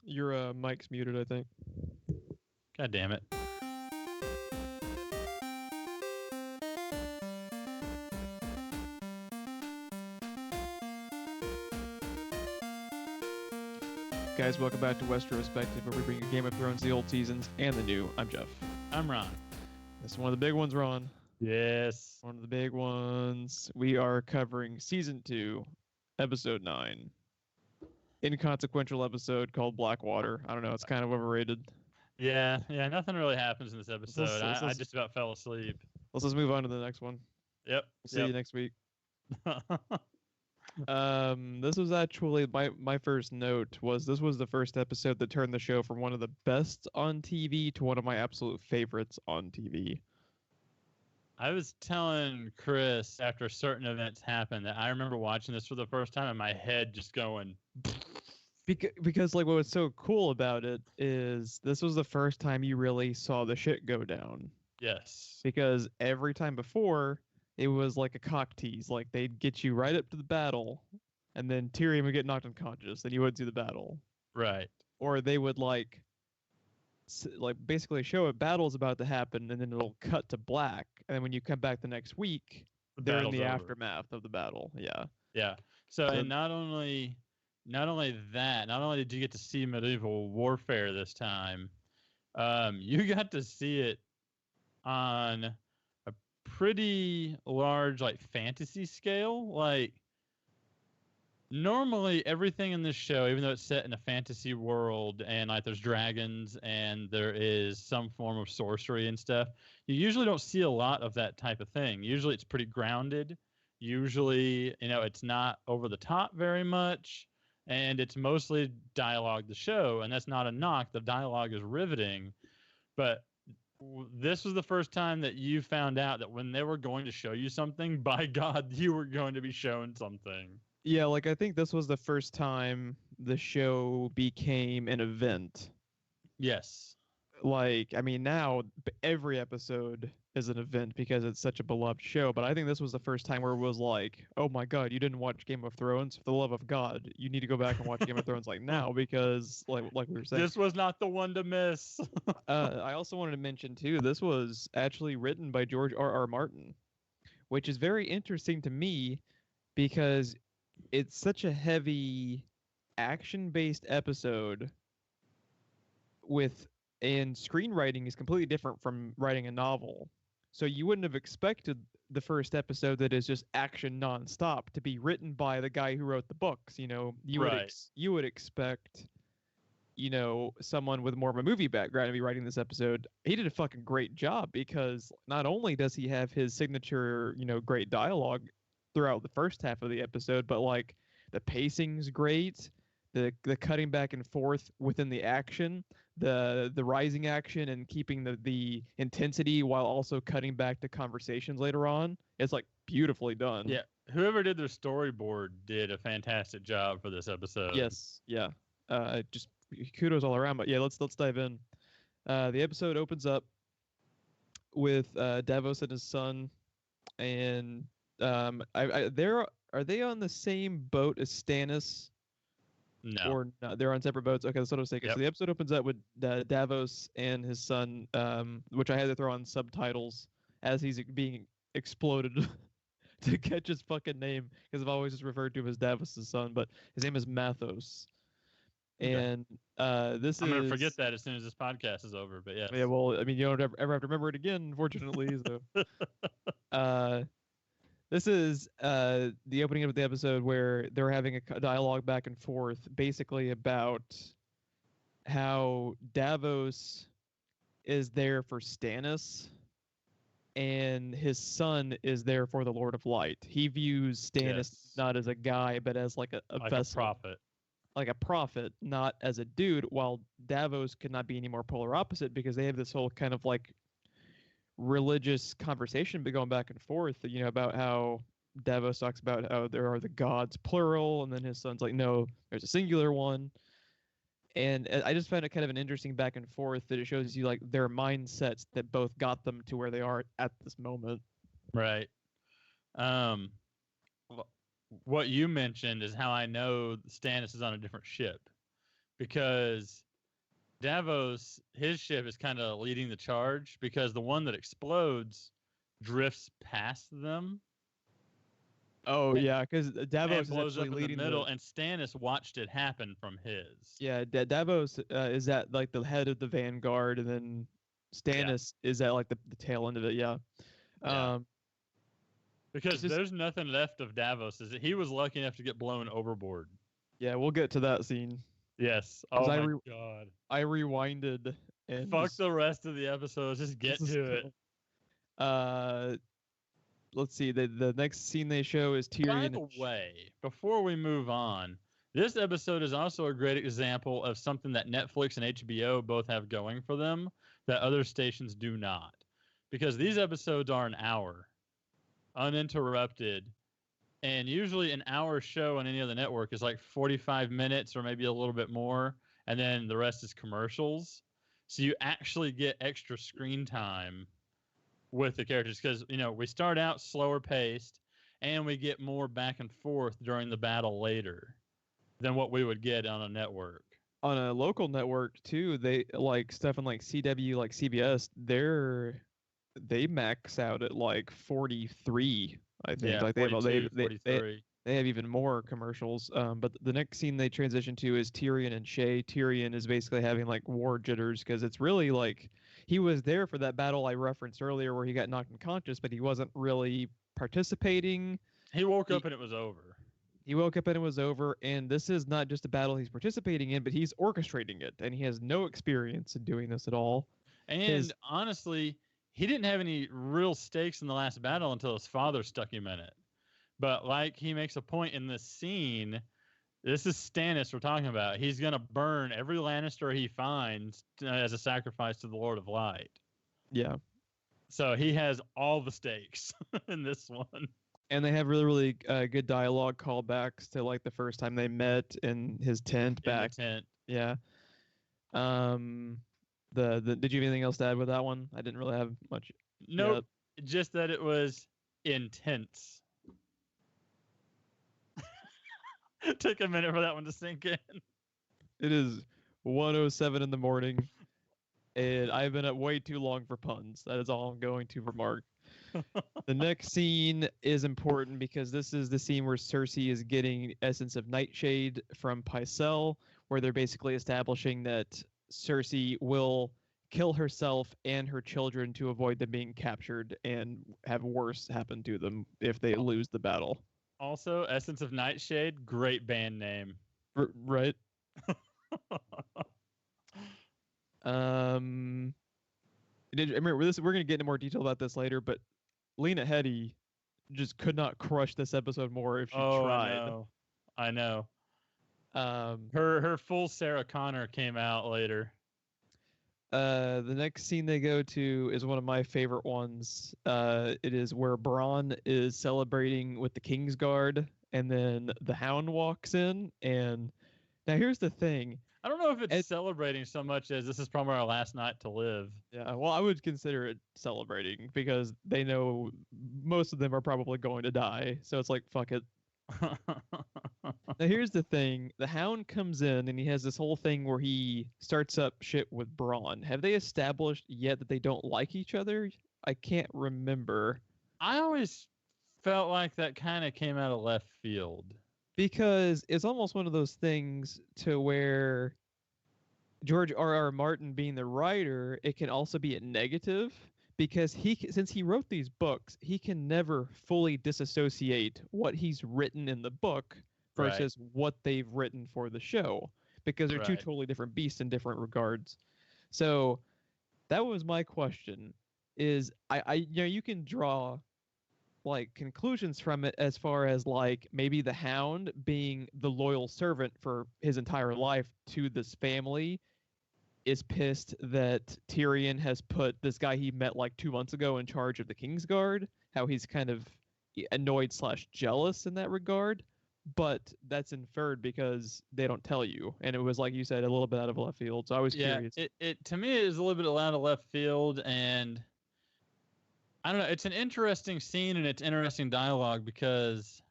Your mic's muted, I think. God damn it. Guys, welcome back to Westerospective, where we bring you Game of Thrones, the old seasons, and the new. I'm Geoff. I'm Ron. This is one of the big ones, Ron. Yes. One of the big ones. We are covering Season 2, Episode 9. Inconsequential episode called Blackwater. I don't know, it's kind of overrated. Yeah, nothing really happens in this episode. I just about fell asleep. Let's just move on to the next one. Yep. We'll see you next week. This was actually my first note was this was the first episode that turned the show from one of the best on TV to one of my absolute favorites on TV. I was telling Chris after certain events happened that I remember watching this for the first time and my head just going. Because like what was so cool about it is this was the first time you really saw the shit go down. Yes. Because every time before it was like a cock tease, like they'd get you right up to the battle, and then Tyrion would get knocked unconscious, then you would see the battle. Right. Or they would like basically show a battle's about to happen, and then it'll cut to black, and then when you come back the next week, they're in the aftermath of the battle. Yeah. Yeah. So and not only did you get to see medieval warfare this time, you got to see it on a pretty large like fantasy scale. Like normally everything in this show, even though it's set in a fantasy world and like there's dragons and there is some form of sorcery and stuff, you usually don't see a lot of that type of thing. Usually it's pretty grounded. Usually, it's not over the top very much. And it's mostly dialogue, the show, and that's not a knock. The dialogue is riveting. But this was the first time that you found out that when they were going to show you something, by God, you were going to be shown something. Yeah, like I think this was the first time the show became an event. Yes. Like, I mean, now every episode is an event because it's such a beloved show. But I think this was the first time where it was like, oh my God, you didn't watch Game of Thrones? For the love of God, you need to go back and watch Game of Thrones like now because, like we were saying, this was not the one to miss. I also wanted to mention too, this was actually written by George R.R. Martin, which is very interesting to me because it's such a heavy action-based episode and screenwriting is completely different from writing a novel. So you wouldn't have expected the first episode that is just action nonstop to be written by the guy who wrote the books. You would expect, someone with more of a movie background to be writing this episode. He did a fucking great job because not only does he have his signature, great dialogue throughout the first half of the episode, but like the pacing's great. The cutting back and forth within the action, the rising action and keeping the intensity while also cutting back to conversations later on. It's like beautifully done. Yeah. Whoever did their storyboard did a fantastic job for this episode. Yes. Yeah. Just kudos all around. But yeah, let's dive in. The episode opens up with Davos and his son, and are they on the same boat as Stannis? No. Or no, they're on separate boats. Okay, that's what I was thinking. Yep. So the episode opens up with Davos and his son, which I had to throw on subtitles as he's being exploded to catch his fucking name because I've always just referred to him as Davos' son, but his name is Mathos. And I'm going to forget that as soon as this podcast is over, but yeah. Yeah, well, I mean, you don't ever have to remember it again, unfortunately. So. This is the opening of the episode where they're having a dialogue back and forth basically about how Davos is there for Stannis and his son is there for the Lord of Light. He views Stannis not as a guy, but as like a vessel. A prophet. Like a prophet, not as a dude, while Davos could not be any more polar opposite because they have this whole kind of like religious conversation but going back and forth, about how Davos talks about how there are the gods plural, and then his son's like, no, there's a singular one. And I just found it kind of an interesting back and forth that it shows you like their mindsets that both got them to where they are at this moment. Right. What you mentioned is how I know Stannis is on a different ship, because Davos, his ship is kind of leading the charge because the one that explodes drifts past them. Oh yeah, because Davos is blows actually up in leading the middle, and Stannis watched it happen from his. Yeah, Davos is at like the head of the vanguard, and then Stannis is at like the tail end of it. Yeah. Because there's nothing left of Davos. He was lucky enough to get blown overboard. Yeah, we'll get to that scene. Yes. Oh my god. I rewinded and fuck the rest of the episodes. Just get to it. Let's see. The next scene they show is Tyrion. By the way, before we move on, this episode is also a great example of something that Netflix and HBO both have going for them that other stations do not. Because these episodes are an hour, uninterrupted, and usually an hour show on any other network is like 45 minutes or maybe a little bit more, and then the rest is commercials. So you actually get extra screen time with the characters because, we start out slower paced and we get more back and forth during the battle later than what we would get on a network. On a local network too, they like stuff in like CW, like CBS, they max out at like 43, I think. Yeah, like 42, 43. They have even more commercials. But the next scene they transition to is Tyrion and Shay. Tyrion is basically having like war jitters because it's really like he was there for that battle I referenced earlier where he got knocked unconscious, but he wasn't really participating. He woke up and it was over. He woke up and it was over, and this is not just a battle he's participating in, but he's orchestrating it, and he has no experience in doing this at all. And honestly, he didn't have any real stakes in the last battle until his father stuck him in it. But like he makes a point in this scene, this is Stannis we're talking about. He's going to burn every Lannister he finds as a sacrifice to the Lord of Light. Yeah. So he has all the stakes in this one. And they have really, really good dialogue callbacks to like the first time they met in his tent back. In the tent. Yeah. Did you have anything else to add with that one? I didn't really have much. Nope. Just that it was intense. It took a minute for that one to sink in. It is 1:07 in the morning, and I've been up way too long for puns. That is all I'm going to remark. The next scene is important because this is the scene where Cersei is getting essence of Nightshade from Pycelle, where they're basically establishing that Cersei will kill herself and her children to avoid them being captured and have worse happen to them if they lose the battle. Also, Essence of Nightshade, great band name. Right. Remember this? We're gonna get into more detail about this later, but Lena Headey just could not crush this episode more if she tried. I know. Her full Sarah Connor came out later. The next scene they go to is one of my favorite ones. It is where Bronn is celebrating with the Kingsguard, and then the Hound walks in. And now here's the thing. I don't know if it's celebrating so much as this is probably our last night to live. Yeah, well, I would consider it celebrating because they know most of them are probably going to die. So it's like, fuck it. Now here's the thing. The Hound comes in and he has this whole thing where he starts up shit with Bronn. Have they established yet that they don't like each other? I can't remember. I always felt like that kind of came out of left field. Because it's almost one of those things to where George R.R. Martin being the writer, it can also be a negative because since he wrote these books, he can never fully disassociate what he's written in the book versus what they've written for the show because they're two totally different beasts in different regards. So that was my question is you can draw like conclusions from it as far as like maybe the Hound being the loyal servant for his entire life to this family is pissed that Tyrion has put this guy he met like 2 months ago in charge of the Kingsguard, how he's kind of annoyed / jealous in that regard, but that's inferred because they don't tell you, and it was like you said a little bit out of left field. So I was curious. It to me is a little bit out of left field, and I don't know. It's an interesting scene and it's interesting dialogue because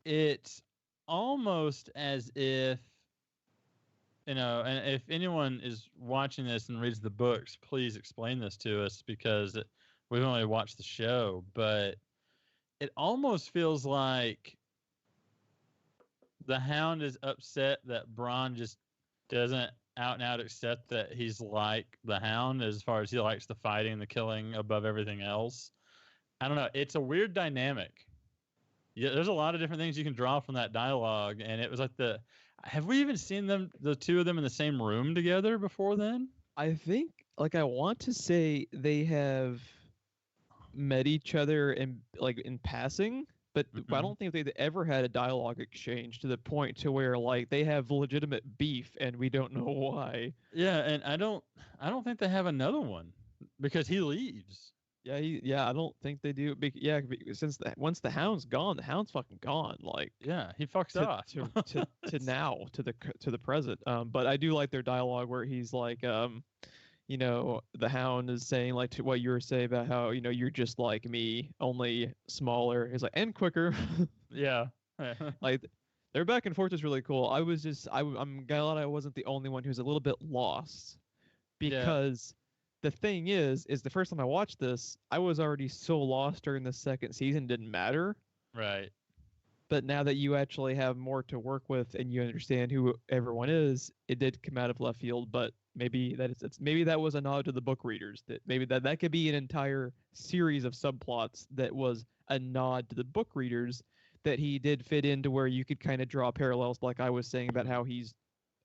it's almost as if and if anyone is watching this and reads the books, please explain this to us because we've only watched the show, but it almost feels like the Hound is upset that Bronn just doesn't out and out accept that he's like the Hound as far as he likes the fighting and the killing above everything else. I don't know. It's a weird dynamic. Yeah, there's a lot of different things you can draw from that dialogue, and it was like have we even seen the two of them in the same room together before then? I think, like, I want to say they have met each other in passing, but I don't think they've ever had a dialogue exchange to the point to where like they have legitimate beef and we don't know why. Yeah, and I don't think they have another one because he leaves. Yeah, I don't think they do. Since once the Hound's gone, the Hound's fucking gone. Like, yeah, he fucks off to now to the present. But I do like their dialogue where he's like, you know, the Hound is saying like to what you were saying about how, you know, you're just like me, only smaller. He's like, and quicker. Yeah. Like their back and forth is really cool. I'm glad I wasn't the only one who's a little bit lost because the thing is the first time I watched this, I was already so lost during the second season, didn't matter. Right. But now that you actually have more to work with and you understand who everyone is, it did come out of left field. But maybe maybe that was a nod to the book readers. That maybe that could be an entire series of subplots that was a nod to the book readers that he did fit into where you could kind of draw parallels, like I was saying about how he's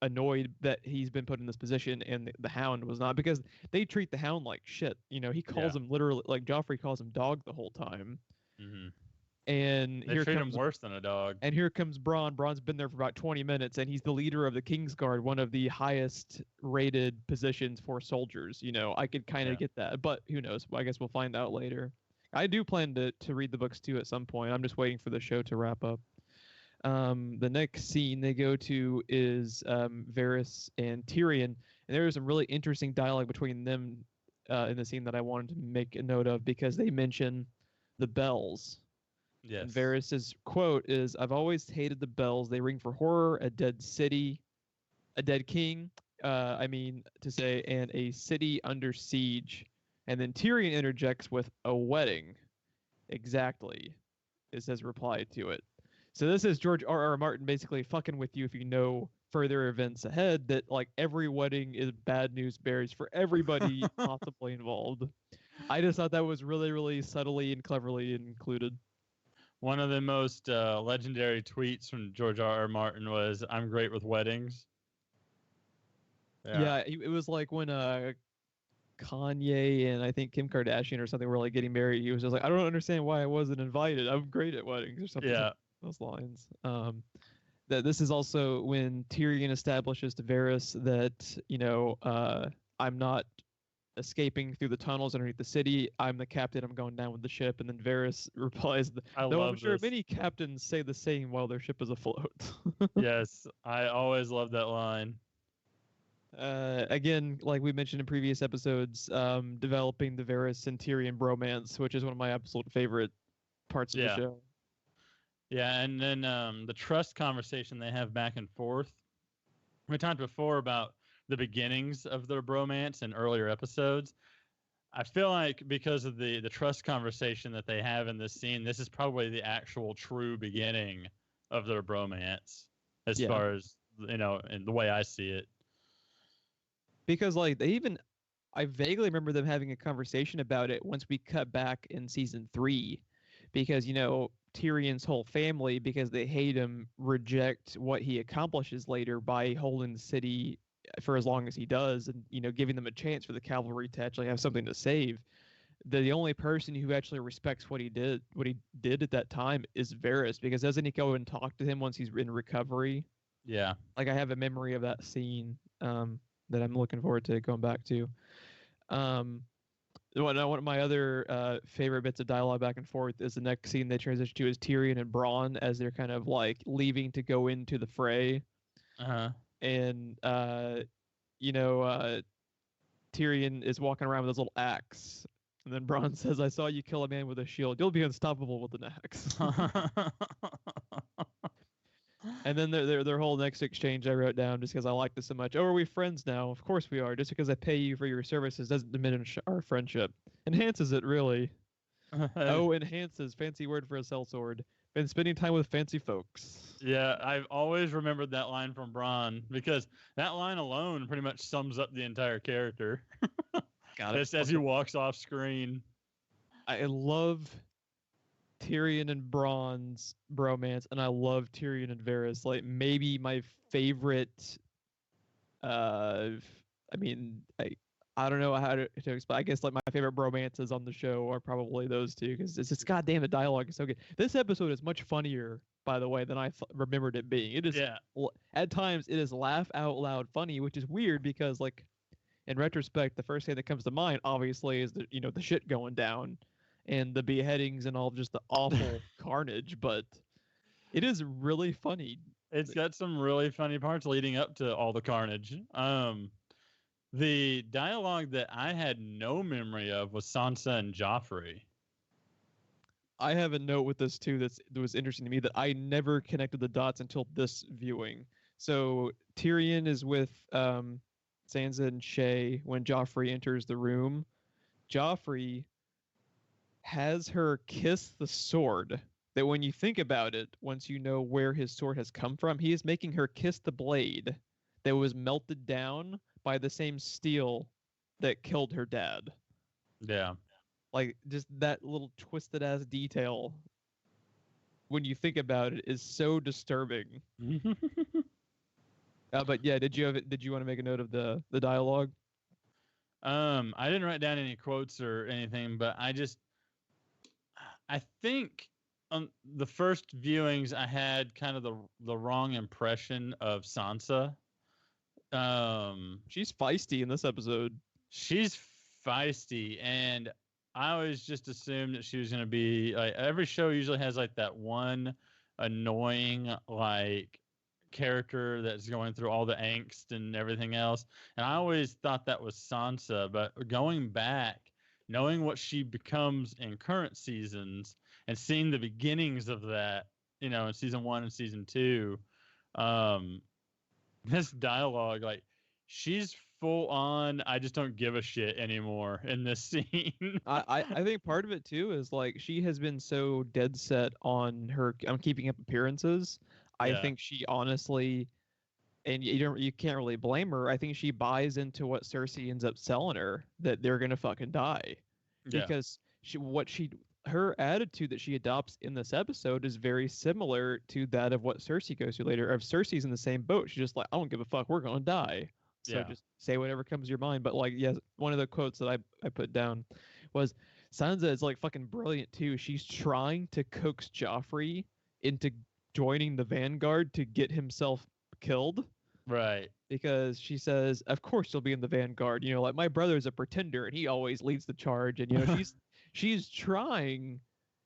annoyed that he's been put in this position and the Hound was not, because they treat the Hound like shit. You know, he calls him literally, like Joffrey calls him dog the whole time. Mm-hmm. And they treat him worse than a dog. And here comes Bronn. Bronn's been there for about 20 minutes, and he's the leader of the Kingsguard, one of the highest rated positions for soldiers. You know, I could kind of get that, but who knows? I guess we'll find out later. I do plan to read the books too at some point. I'm just waiting for the show to wrap up. The next scene they go to is Varys and Tyrion, and there is some really interesting dialogue between them in the scene that I wanted to make a note of because they mention the bells. Yes. And Varys's quote is, "I've always hated the bells. They ring for horror, a dead city, a dead king. And a city under siege." And then Tyrion interjects with a wedding. Exactly, is his reply to it. So this is George R.R. Martin basically fucking with you if you know further events ahead that like every wedding is bad news bears for everybody possibly involved. I just thought that was really, really subtly and cleverly included. One of the most legendary tweets from George R.R. Martin was, "I'm great with weddings." Yeah, it was like when Kanye and I think Kim Kardashian or something were like getting married. He was just like, "I don't understand why I wasn't invited. I'm great at weddings," or something. Yeah. Those lines. That this is also when Tyrion establishes to Varys that, you know, I'm not escaping through the tunnels underneath the city. I'm the captain. I'm going down with the ship. And then Varys replies, "Though I'm sure many captains say the same while their ship is afloat." Yes, I always love that line. Again, like we mentioned in previous episodes, developing the Varys and Tyrion bromance, which is one of my absolute favorite parts of the show. Yeah, and then the trust conversation they have back and forth. We talked before about the beginnings of their bromance in earlier episodes. I feel like because of the trust conversation that they have in this scene, this is probably the actual true beginning of their bromance, as far as, you know, in the way I see it. Because like I vaguely remember them having a conversation about it once we cut back in season 3, because, you know, Tyrion's whole family, because they hate him, reject what he accomplishes later by holding the city for as long as he does, and, you know, giving them a chance for the cavalry to actually have something to save. The only person who actually respects what he did at that time is Varys, because doesn't he go and talk to him once he's in recovery? Yeah. Like, I have a memory of that scene that I'm looking forward to going back to. One of my other favorite bits of dialogue back and forth is the next scene they transition to is Tyrion and Bronn as they're kind of like leaving to go into the fray. And Tyrion is walking around with his little axe, and then Bronn says, "I saw you kill a man with a shield. You'll be unstoppable with an axe." And then their whole next exchange I wrote down just because I like this so much. Oh, are we friends now? Of course we are. Just because I pay you for your services doesn't diminish our friendship. Enhances it, really. Oh, enhances. Fancy word for a sellsword. Been spending time with fancy folks. Yeah, I've always remembered that line from Bronn because that line alone pretty much sums up the entire character. Got it. Just as he walks off screen. I love Tyrion and Bronn's bromance, and I love Tyrion and Varys. Like, maybe my favorite. I mean, I don't know how to explain. I guess like my favorite bromances on the show are probably those two because it's just goddamn the dialogue is so good. This episode is much funnier, by the way, than I remembered it being. It is at times it is laugh out loud funny, which is weird because like in retrospect, the first thing that comes to mind obviously is the the shit going down and the beheadings and all just the awful carnage, but it is really funny. It's got some really funny parts leading up to all the carnage. The dialogue that I had no memory of was Sansa and Joffrey. I have a note with this too that was interesting to me that I never connected the dots until this viewing. So Tyrion is with Sansa and Shay when Joffrey enters the room. Joffrey has her kiss the sword. That when you think about it, once you know where his sword has come from, he is making her kiss the blade that was melted down by the same steel that killed her dad. Yeah. Like, just that little twisted ass detail, when you think about it, is so disturbing. But yeah, did you want to make a note of the dialogue? I didn't write down any quotes or anything, but I think on the first viewings I had kind of the wrong impression of Sansa. She's feisty in this episode. She's feisty, and I always just assumed that she was going to be like every show usually has like that one annoying like character that's going through all the angst and everything else. And I always thought that was Sansa, but going back, knowing what she becomes in current seasons and seeing the beginnings of that, in season 1 and season 2, this dialogue, like she's full on I just don't give a shit anymore in this scene. I think part of it too is like she has been so dead set on keeping up appearances. I think she honestly, and you can't really blame her. I think she buys into what Cersei ends up selling her, that they're gonna fucking die. Because her attitude that she adopts in this episode is very similar to that of what Cersei goes through later. If Cersei's in the same boat, she's just like, I don't give a fuck, we're gonna die. So just say whatever comes to your mind. But like, yes, one of the quotes that I put down was Sansa is like fucking brilliant too. She's trying to coax Joffrey into joining the Vanguard to get himself killed. Right. Because she says, of course you'll be in the Vanguard. Like my brother's a pretender and he always leads the charge. And she's trying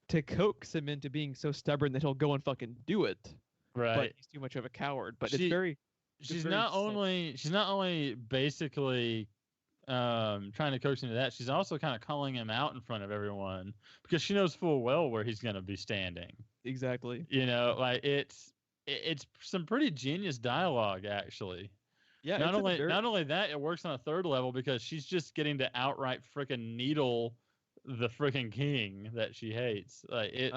to coax him into being so stubborn that he'll go and fucking do it. Right. But he's too much of a coward. But it's very she's not only basically trying to coax him into that, she's also kind of calling him out in front of everyone because she knows full well where he's going to be standing. Exactly. Like it's some pretty genius dialogue actually. Yeah. Not only that, it works on a third level because she's just getting to outright freaking needle the freaking king that she hates. Like it.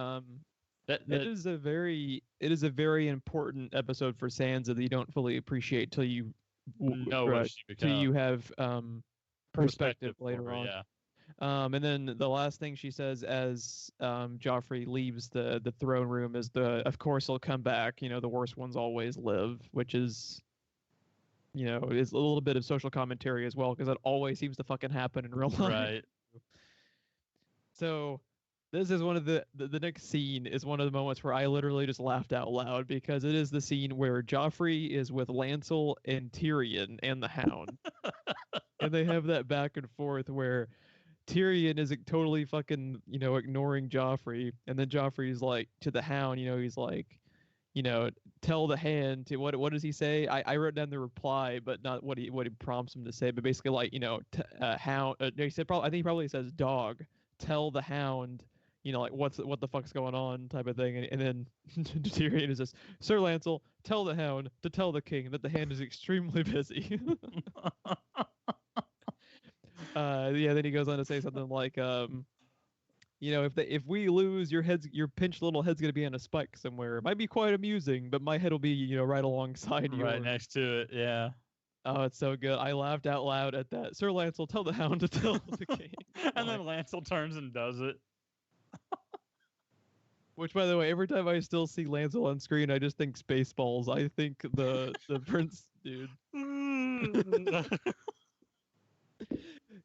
It is a very important episode for Sansa that you don't fully appreciate till you know what she becomes. Till you have perspective later on. Yeah. And then the last thing she says as Joffrey leaves the throne room is of course he'll come back. The worst ones always live, which is is a little bit of social commentary as well because that always seems to fucking happen in real life. Right. So this is one of the next scene is one of the moments where I literally just laughed out loud because it is the scene where Joffrey is with Lancel and Tyrion and the Hound. And they have that back and forth where Tyrion is totally fucking, ignoring Joffrey. And then Joffrey's like to the Hound, he's like, tell the Hand to what does he say? I wrote down the reply, but not what he prompts him to say. But basically like, Hound, he said, I think he probably says dog, tell the Hound, like what the fuck's going on type of thing. And then Tyrion is just, Sir Lancel, tell the Hound to tell the King that the Hand is extremely busy. Yeah. Then he goes on to say something like, if we lose, your pinched little head's gonna be on a spike somewhere. It might be quite amusing, but my head will be, right alongside yours. Right next to it, yeah. Oh, it's so good. I laughed out loud at that. Sir Lancel, tell the Hound to tell the King. And then Lancel turns and does it. Which, by the way, every time I still see Lancel on screen, I just think Spaceballs. I think the Prince dude.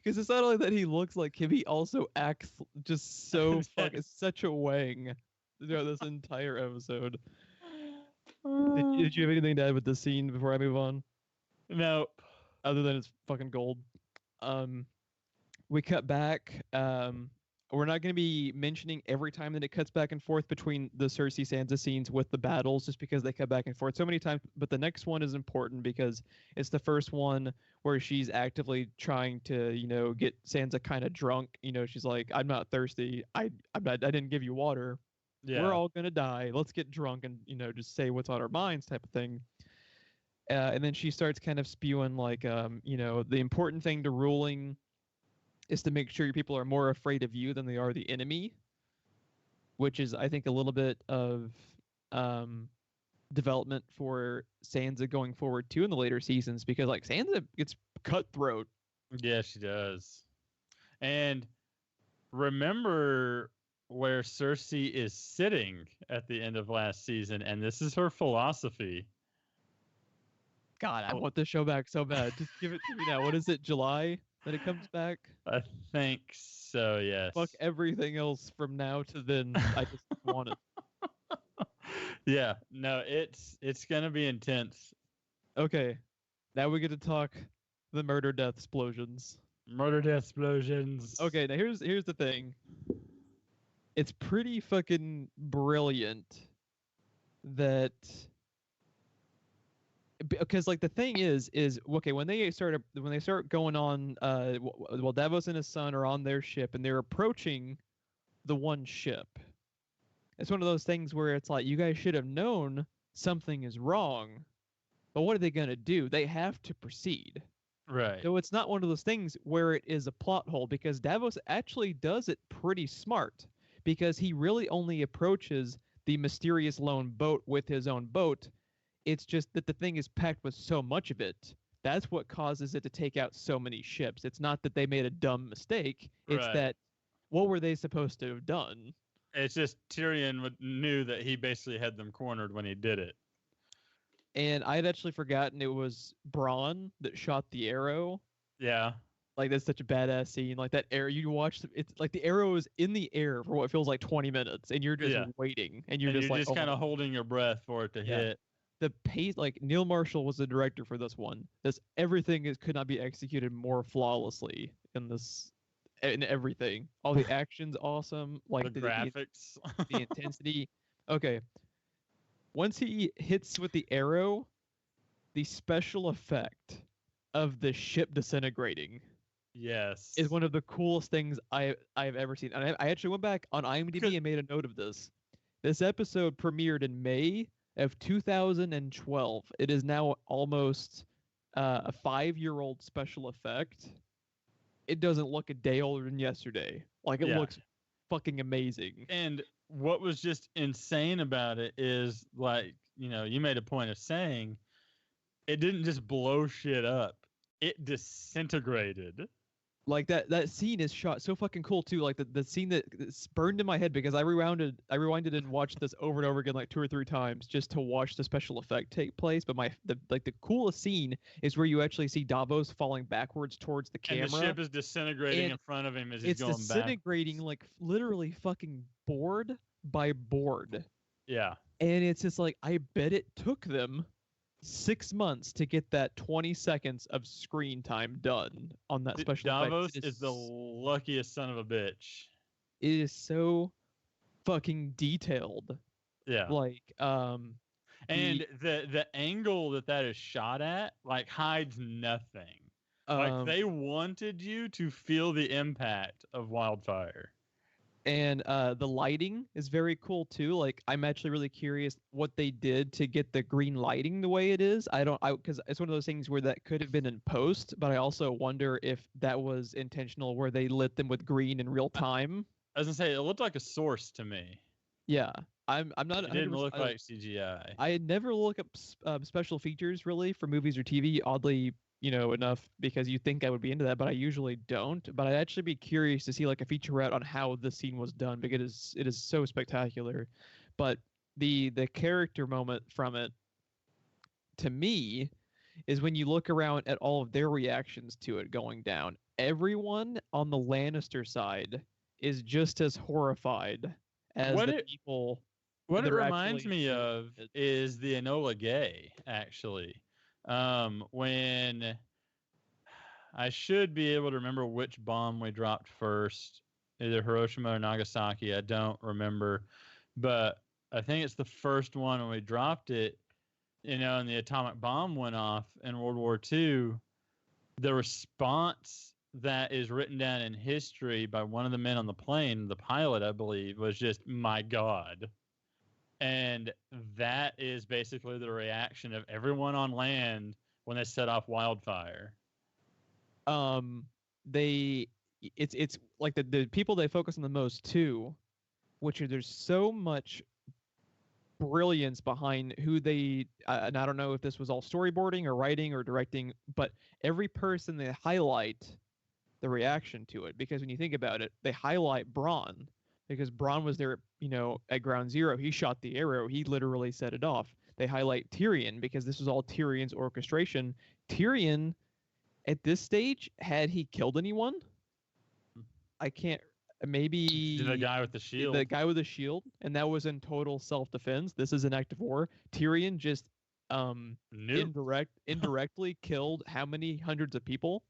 Because it's not only that he looks like him, he also acts just so fucking such a wang throughout this entire episode. Did you have anything to add with the scene before I move on? No. Other than it's fucking gold. We cut back. We're not going to be mentioning every time that it cuts back and forth between the Cersei Sansa scenes with the battles, just because they cut back and forth so many times. But the next one is important because it's the first one where she's actively trying to, get Sansa kind of drunk. She's like, "I'm not thirsty. I didn't give you water. Yeah. We're all gonna die. Let's get drunk and just say what's on our minds," type of thing. And then she starts kind of spewing like, the important thing to ruling is to make sure your people are more afraid of you than they are the enemy, which is, I think, a little bit of development for Sansa going forward too in the later seasons, because like Sansa gets cutthroat. Yeah, she does. And remember where Cersei is sitting at the end of last season, and this is her philosophy. God, I want this show back so bad. Just give it to me now. What is it, July that it comes back? I think so, yes. Fuck everything else from now to then. I just want it. Yeah, no, it's gonna be intense. Okay, now we get to talk the murder death explosions. Murder death explosions. Okay, now here's the thing. It's pretty fucking brilliant that, because like the thing is okay, when they start going on, well, Davos and his son are on their ship and they're approaching the one ship. It's one of those things where it's like, you guys should have known something is wrong, but what are they gonna do? They have to proceed. Right. So it's not one of those things where it is a plot hole, because Davos actually does it pretty smart, because he really only approaches the mysterious lone boat with his own boat. It's just that the thing is packed with so much of it. That's what causes it to take out so many ships. It's not that they made a dumb mistake. It's that, what were they supposed to have done? It's just Tyrion knew that he basically had them cornered when he did it. And I had actually forgotten it was Bronn that shot the arrow. Yeah. Like, that's such a badass scene. Like, that arrow, you watch, it's like the arrow is in the air for what feels like 20 minutes, and you're just waiting. And you're just like, kind of holding your breath for it to hit. The pace, like, Neil Marshall was the director for this one. Everything could not be executed more flawlessly in everything. All the action's awesome. Like, the graphics. The intensity. Okay. Once he hits with the arrow, the special effect of the ship disintegrating, yes, is one of the coolest things I've ever seen. And I actually went back on IMDb and made a note of this. This episode premiered in May of 2012. It is now almost a 5-year-old special effect. It doesn't look a day older than yesterday. Like, it looks fucking amazing. And what was just insane about it is, like, you made a point of saying it didn't just blow shit up. It disintegrated. Like, that scene is shot so fucking cool too. Like, the scene that's burned in my head, because I rewinded and watched this over and over again, like 2 or 3 times, just to watch the special effect take place. But the coolest scene is where you actually see Davos falling backwards towards the camera. And the ship is disintegrating in front of him as he's going back. It's disintegrating, like, literally fucking board by board. Yeah. And it's just like, I bet it took them 6 months to get that 20 seconds of screen time done on that special effect. Davos is the luckiest son of a bitch. It is so fucking detailed. Yeah. Like, and the angle that is shot at, like, hides nothing. Like, they wanted you to feel the impact of wildfire. And the lighting is very cool too. Like, I'm actually really curious what they did to get the green lighting the way it is. Because it's one of those things where that could have been in post, but I also wonder if that was intentional, where they lit them with green in real time. I was gonna say it looked like a source to me. Yeah, I'm not. It didn't look like CGI. I had never look up special features really for movies or TV. Oddly, enough, because you think I would be into that, but I usually don't. But I'd actually be curious to see like a featurette on how the scene was done, because it is so spectacular. But the character moment from it, to me, is when you look around at all of their reactions to it going down. Everyone on the Lannister side is just as horrified as the people. What it reminds me of is the Enola Gay, actually. When I should be able to remember which bomb we dropped first, either Hiroshima or Nagasaki. I don't remember, but I think it's the first one when we dropped it, and the atomic bomb went off in World War II. The response that is written down in history by one of the men on the plane, the pilot, I believe, was just, "My God." And that is basically the reaction of everyone on land when they set off wildfire. It's like the people they focus on the most too, which are, there's so much brilliance behind who they and I don't know if this was all storyboarding or writing or directing, but every person they highlight the reaction to it, because when you think about it, they highlight Bronn because Bronn was there, at ground zero. He shot the arrow. He literally set it off. They highlight Tyrion because this was all Tyrion's orchestration. Tyrion, at this stage, had he killed anyone? I can't. Maybe the guy with the shield. The guy with the shield, and that was in total self-defense. This is an act of war. Tyrion just indirectly killed how many hundreds of people?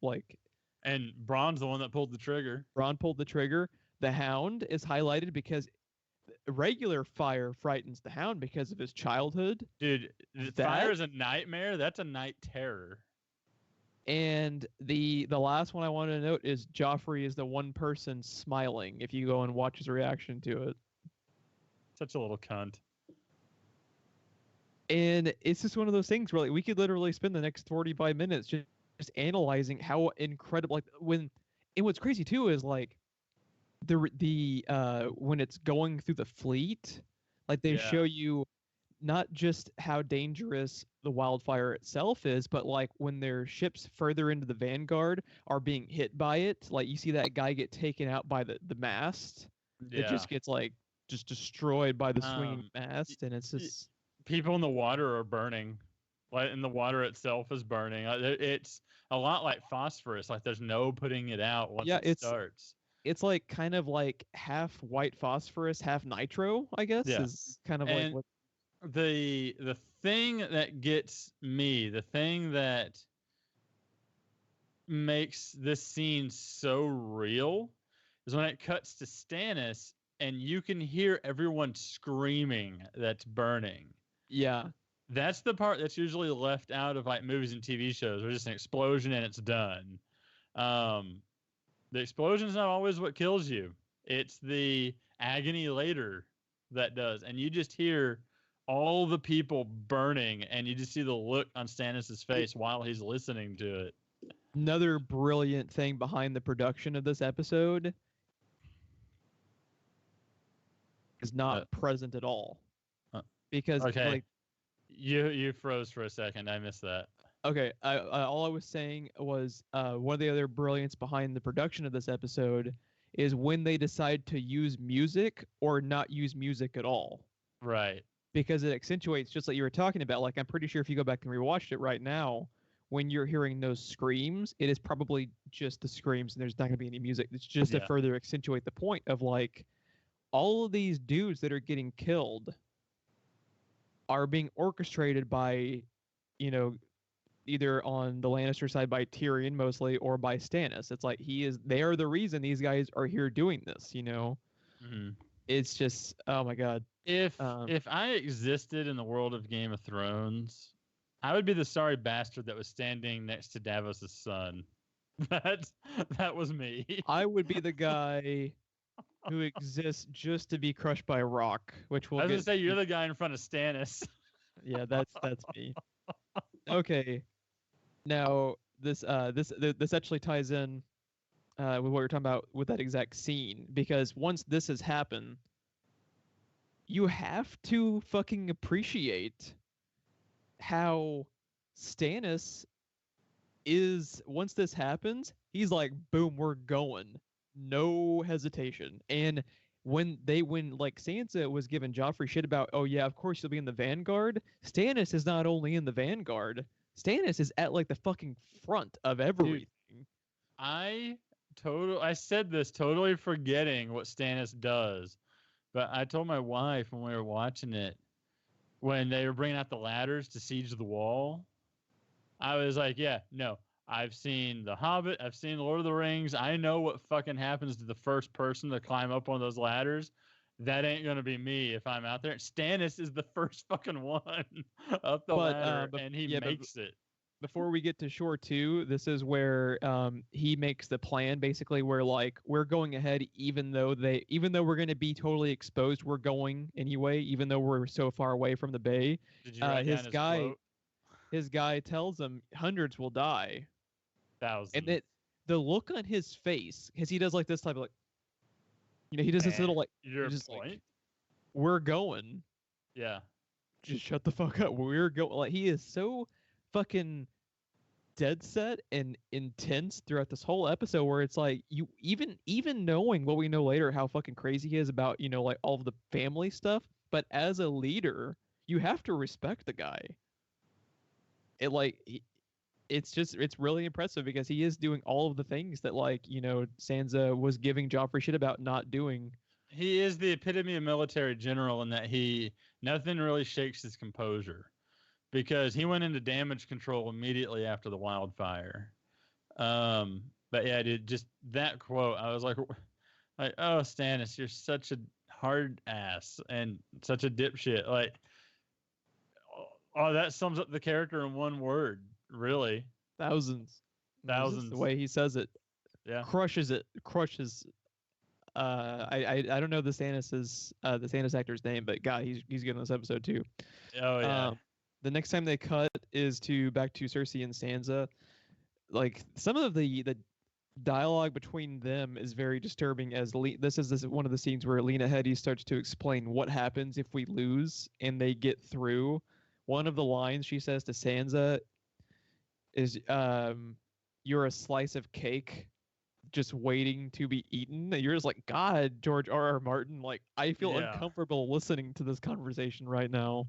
And Bronn's the one that pulled the trigger. Bronn pulled the trigger. The Hound is highlighted because regular fire frightens the Hound because of his childhood. Dude, fire is a nightmare. That's a night terror. And the last one I wanted to note is Joffrey is the one person smiling if you go and watch his reaction to it. Such a little cunt. And it's just one of those things where we could literally spend the next 45 minutes just analyzing how incredible. And what's crazy too is when it's going through the fleet, they show you not just how dangerous the wildfire itself is, but when their ships further into the vanguard are being hit by it, you see that guy get taken out by the mast. It just gets just destroyed by the swinging mast, and it's just people in the water are burning. And the water itself is burning. It's a lot like phosphorus. There's no putting it out once it starts. It's kind of half white phosphorus, half nitro, I guess. Yeah. Is kind of what the thing that gets me, the thing that makes this scene so real, is when it cuts to Stannis and you can hear everyone screaming that's burning. Yeah. That's the part that's usually left out of movies and TV shows. There's just an explosion and it's done. The explosion is not always what kills you. It's the agony later that does. And you just hear all the people burning, and you just see the look on Stannis' face while he's listening to it. Another brilliant thing behind the production of this episode is not present at all. Because you froze for a second. I missed that. Okay, all I was saying was one of the other brilliance behind the production of this episode is when they decide to use music or not use music at all. Right. Because it accentuates, just like you were talking about. I'm pretty sure if you go back and rewatch it right now, when you're hearing those screams, it is probably just the screams and there's not going to be any music. It's just to further accentuate the point of all of these dudes that are getting killed are being orchestrated by, either on the Lannister side by Tyrion mostly or by Stannis. It's they are the reason these guys are here doing this, Mm-hmm. It's just, oh my God. If I existed in the world of Game of Thrones, I would be the sorry bastard that was standing next to Davos' son. That was me. I would be the guy who exists just to be crushed by a rock, which we'll I was get. gonna say you're the guy in front of Stannis. Yeah, that's me. Okay. Now this actually ties in with what you're talking about with that exact scene, because once this has happened, you have to fucking appreciate how Stannis is. Once this happens, he's like, boom, we're going, no hesitation. And when like Sansa was giving Joffrey shit about, oh yeah, of course you'll be in the Vanguard, Stannis is not only in the Vanguard, Stannis is at like the fucking front of everything. Dude, I said this totally forgetting what Stannis does, but I told my wife when we were watching it, when they were bringing out the ladders to siege the wall, I was like, yeah, no, I've seen The Hobbit, I've seen Lord of the Rings, I know what fucking happens to the first person to climb up one of those ladders. That ain't gonna be me if I'm out there. Stannis is the first fucking one up the ladder, and he makes it. Before we get to Shore 2, this is where he makes the plan, basically, where like we're going ahead even though we're going to be totally exposed, we're going anyway, even though we're so far away from the bay. Did you write down his quote? His guy tells him hundreds will die. Thousands. And the look on his face, because he does like this type of like, he does this little like, your just point? Like, we're going. Yeah. Just shut the fuck up. We're going. Like, he is so fucking dead set and intense throughout this whole episode, where it's like, you even knowing what we know later, how fucking crazy he is about, like all of the family stuff, but as a leader, you have to respect the guy. It's really impressive, because he is doing all of the things that Sansa was giving Joffrey shit about not doing. He is the epitome of military general in that nothing really shakes his composure, because he went into damage control immediately after the wildfire. But yeah, dude, just that quote, I was like, oh, Stannis, you're such a hard ass and such a dipshit. Like, oh, that sums up the character in one word, really. Thousands. The way he says it. Yeah. Crushes. I don't know the Stannis actor's name, but God, he's good in this episode too. Oh yeah. The next time they cut is back to Cersei and Sansa. Like, some of the dialogue between them is very disturbing, as this is one of the scenes where Lena Headey starts to explain what happens if we lose and they get through. One of the lines she says to Sansa is, you're a slice of cake just waiting to be eaten. You're just like, God, George R.R. Martin, like, I feel uncomfortable listening to this conversation right now.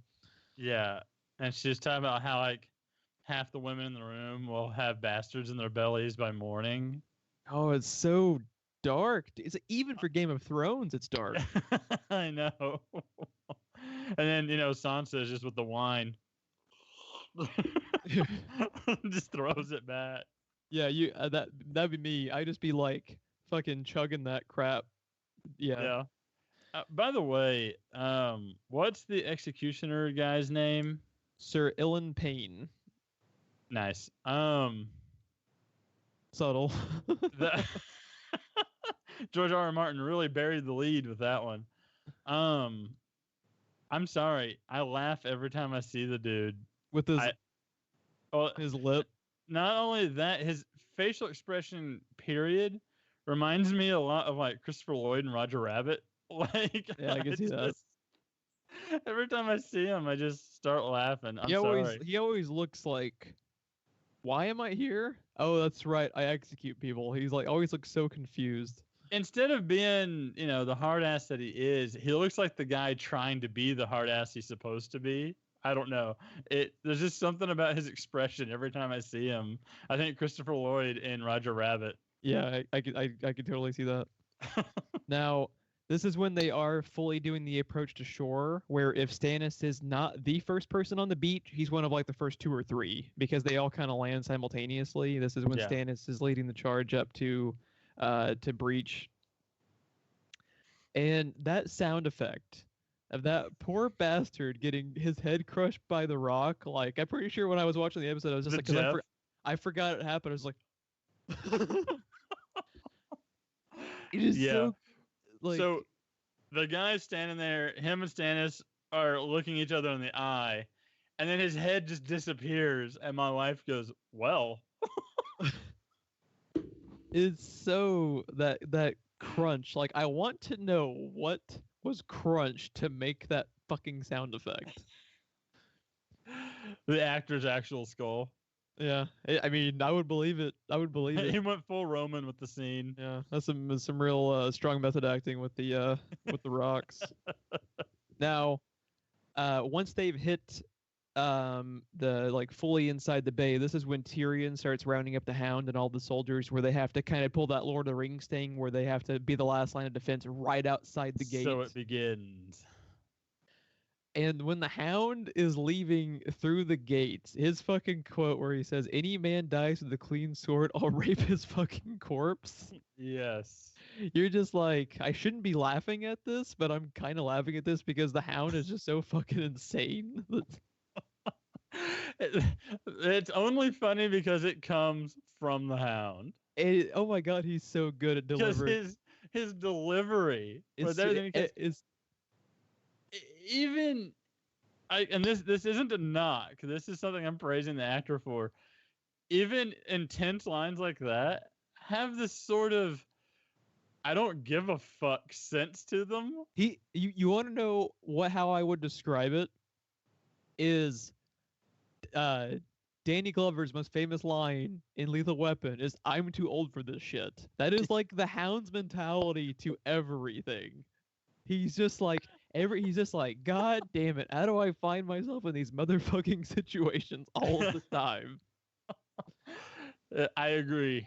Yeah. And she's talking about how like half the women in the room will have bastards in their bellies by morning. Oh, it's so dark. Even for Game of Thrones, it's dark. I know. And then, Sansa is just with the wine. Just throws it back. Yeah, that'd be me. I'd just be like fucking chugging that crap. Yeah. By the way, what's the executioner guy's name? Sir Ilan Payne. Nice. Subtle. George R.R. Martin really buried the lead with that one. I'm sorry. I laugh every time I see the dude with his lip. Not only that, his facial expression, period, reminds me a lot of like Christopher Lloyd and Roger Rabbit. Like, yeah, I can see that. Every time I see him, I just start laughing. Sorry. He always looks like, why am I here? Oh, that's right, I execute people. He's like, always looks so confused. Instead of being, the hard ass that he is, he looks like the guy trying to be the hard ass he's supposed to be. I don't know. There's just something about his expression every time I see him. I think Christopher Lloyd and Roger Rabbit. Yeah, I could totally see that. Now, this is when they are fully doing the approach to shore, where if Stannis is not the first person on the beach, he's one of like the first 2 or 3, because they all kind of land simultaneously. This is when Stannis is leading the charge up to breach. And that sound effect of that poor bastard getting his head crushed by the rock, like, I'm pretty sure when I was watching the episode, I was just like, because I forgot it happened. I was like, it is Like, So the guy standing there, him and Stannis are looking each other in the eye, and then his head just disappears, and my wife goes, "Well." it's so that crunch. Like, I want to know what was crunched to make that fucking sound effect. The actor's actual skull. Yeah, I mean, I would believe it. I would believe He it. went full Roman with the scene. Yeah, that's some real strong method acting with the rocks. Now, once they've hit the like fully inside the bay, this is when Tyrion starts rounding up the Hound and all the soldiers, where they have to kind of pull that Lord of the Rings thing, where they have to be the last line of defense right outside the gate. So it begins. And when the Hound is leaving through the gates, his fucking quote where he says, "Any man dies with a clean sword, I'll rape his fucking corpse." Yes. You're just like, I shouldn't be laughing at this, but I'm kind of laughing at this because the Hound is just so fucking insane. It's only funny because it comes from the Hound. Oh my god, he's so good at delivering. Because his delivery is even and this isn't a knock. This is something I'm praising the actor for. Even intense lines like that have this sort of I don't give a fuck sense to them. You want to know how I would describe it? Is Danny Glover's most famous line in Lethal Weapon is, "I'm too old for this shit." That is like the Hound's mentality to everything. He's just like God damn it, how do I find myself in these motherfucking situations all the time? I agree.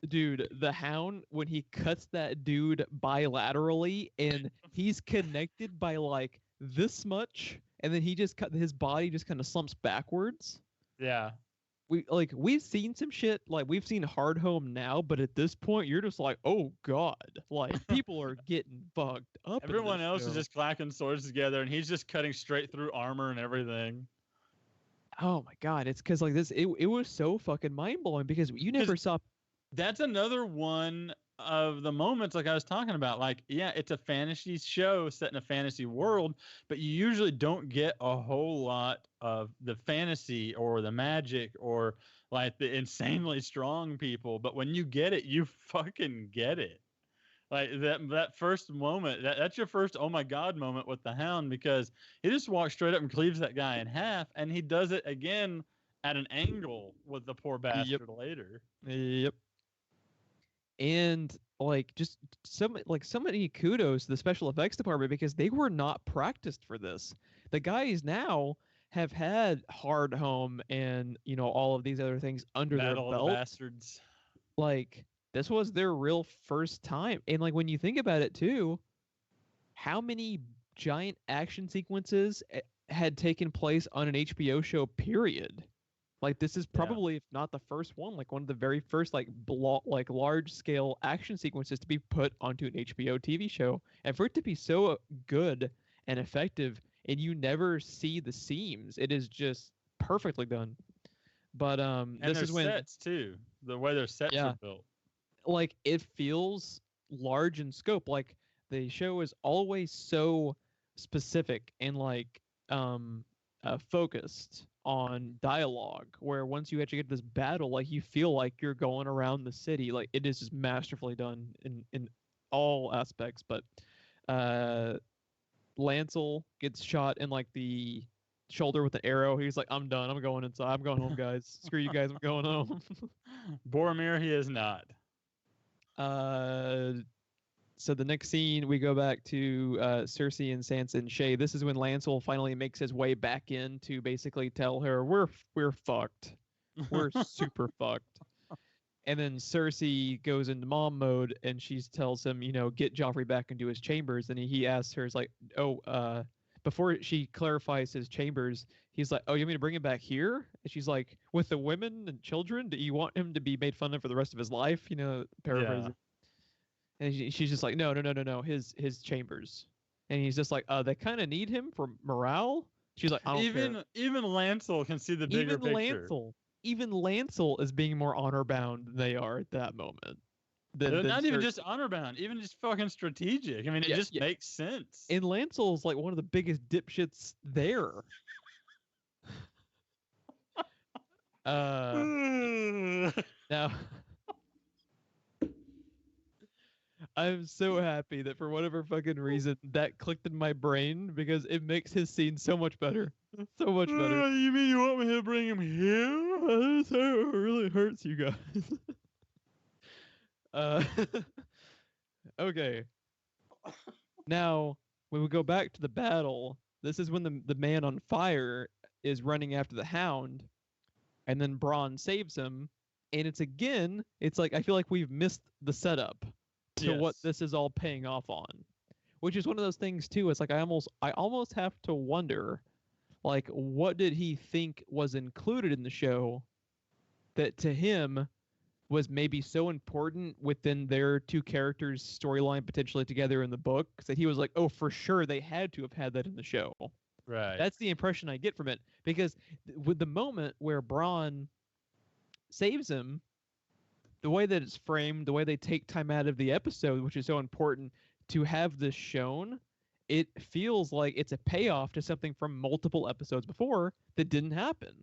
Dude, the Hound, when he cuts that dude bilaterally and he's connected by like this much, and then his body just kind of slumps backwards. Yeah. We've seen some shit, like we've seen Hard Home now, but at this point you're just like, oh god, like people are getting fucked up. Everyone else is just clacking swords together, and he's just cutting straight through armor and everything. Oh my god, it's because like this, it was so fucking mind blowing because you never saw. That's another one of the moments like I was talking about. Like, yeah, it's a fantasy show set in a fantasy world, but you usually don't get a whole lot of the fantasy or the magic or like the insanely strong people. But when you get it, you fucking get it. Like that first moment, that's your first oh my god moment with the Hound, because he just walks straight up and cleaves that guy in half, and he does it again at an angle with the poor bastard later. Yep. And like just so many kudos to the special effects department because they were not practiced for this. The guys now have had Hard Home and all of these other things under their belt. Battle of the Bastards. Like this was their real first time, and like when you think about it too, how many giant action sequences had taken place on an HBO show? Period. Like this is probably, if not the first one, like one of the very first like large scale action sequences to be put onto an HBO TV show, and for it to be so good and effective, and you never see the seams. It is just perfectly done. But and this is when sets too, the way their sets are built. Like it feels large in scope. Like the show is always so specific and like focused on dialogue, where once you actually get this battle, like you feel like you're going around the city. Like it is just masterfully done in all aspects. But Lancel gets shot in like the shoulder with an arrow. He's like, I'm done, I'm going inside, I'm going home, guys. Screw you guys, I'm going home. Boromir, he is not. So the next scene, we go back to Cersei and Sansa and Shay. This is when Lancel finally makes his way back in to basically tell her we're fucked. We're super fucked. And then Cersei goes into mom mode and she tells him, get Joffrey back into his chambers. And he asks her, it's like, before she clarifies his chambers, he's like, oh, you want me to bring him back here? And she's like, with the women and children? Do you want him to be made fun of for the rest of his life? Paraphrasing. Yeah. And she's just like, no, his chambers. And he's just like, they kind of need him for morale. She's like, I don't care. Even Lancel can see the bigger picture. Even Lancel is being more honor bound than they are at that moment. Not even just honor bound, even just fucking strategic. I mean, it just makes sense. And Lancel's like one of the biggest dipshits there. Now, I'm so happy that for whatever fucking reason that clicked in my brain because it makes his scene so much better. So much better. You mean you want me to bring him here? This really hurts you guys. Okay. Now, when we go back to the battle, this is when the man on fire is running after the hound, and then Bronn saves him. And it's like I feel like we've missed the setup to what this is all paying off on, which is one of those things too. It's like I almost have to wonder, like, what did he think was included in the show that to him was maybe so important within their two characters' storyline potentially together in the book that he was like, oh, for sure they had to have had that in the show. Right. That's the impression I get from it, because with the moment where Bronn saves him, the way that it's framed, the way they take time out of the episode, which is so important to have this shown, it feels like it's a payoff to something from multiple episodes before that didn't happen.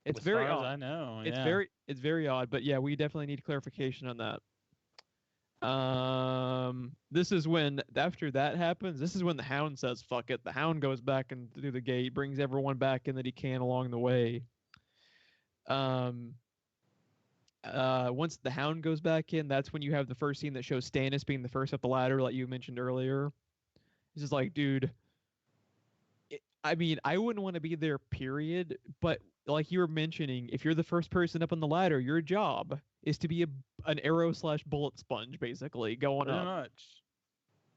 It's very odd. I know. It's very odd, but yeah, we definitely need clarification on that. This is when, after that happens, this is when the Hound says, fuck it. The Hound goes back and through the gate, brings everyone back in that he can along the way. Once the Hound goes back in, that's when you have the first scene that shows Stannis being the first up the ladder, like you mentioned earlier. It's just like, dude, I mean, I wouldn't want to be there, period, but like you were mentioning, if you're the first person up on the ladder, your job is to be an arrow/bullet sponge, basically, going up. Pretty much.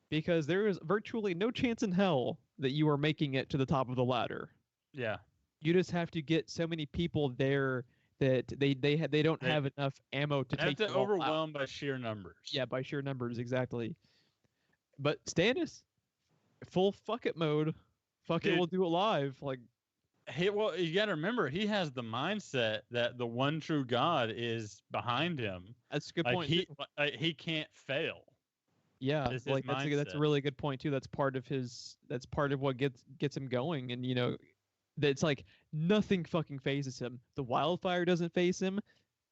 Because there is virtually no chance in hell that you are making it to the top of the ladder. Yeah. You just have to get so many people there that they don't have enough ammo to take. Have to overwhelm by sheer numbers. Yeah, by sheer numbers, exactly. But Stannis, full fuck it mode. Fuck it, we'll do it live. Like, well, you got to remember, he has the mindset that the one true God is behind him. That's a good point. He can't fail. Yeah, like that's a really good point too. That's part of what gets him going, and you know, that's like nothing fucking phases him. The wildfire doesn't phase him.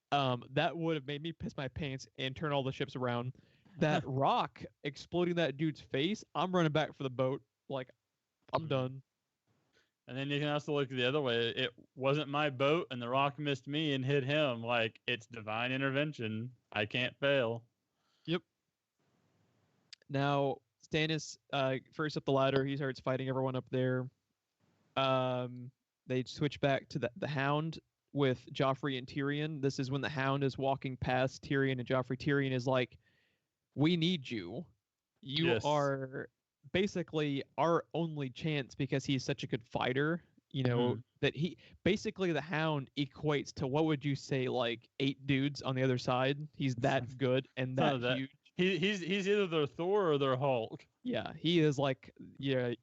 That would have made me piss my pants and turn all the ships around. That rock exploding that dude's face, I'm running back for the boat. Like, I'm done. And then you can also look the other way. It wasn't my boat, and the rock missed me and hit him. Like, it's divine intervention. I can't fail. Yep. Now, Stannis, first up the ladder, he starts fighting everyone up there. They switch back to the Hound with Joffrey and Tyrion. This is when the Hound is walking past Tyrion and Joffrey. Tyrion is like, we need you. You are basically our only chance, because he's such a good fighter, you know, that he basically, the Hound equates to, what would you say, like 8 dudes on the other side. He's that good and that huge. He's either their Thor or their Hulk. Yeah, he is like, yeah.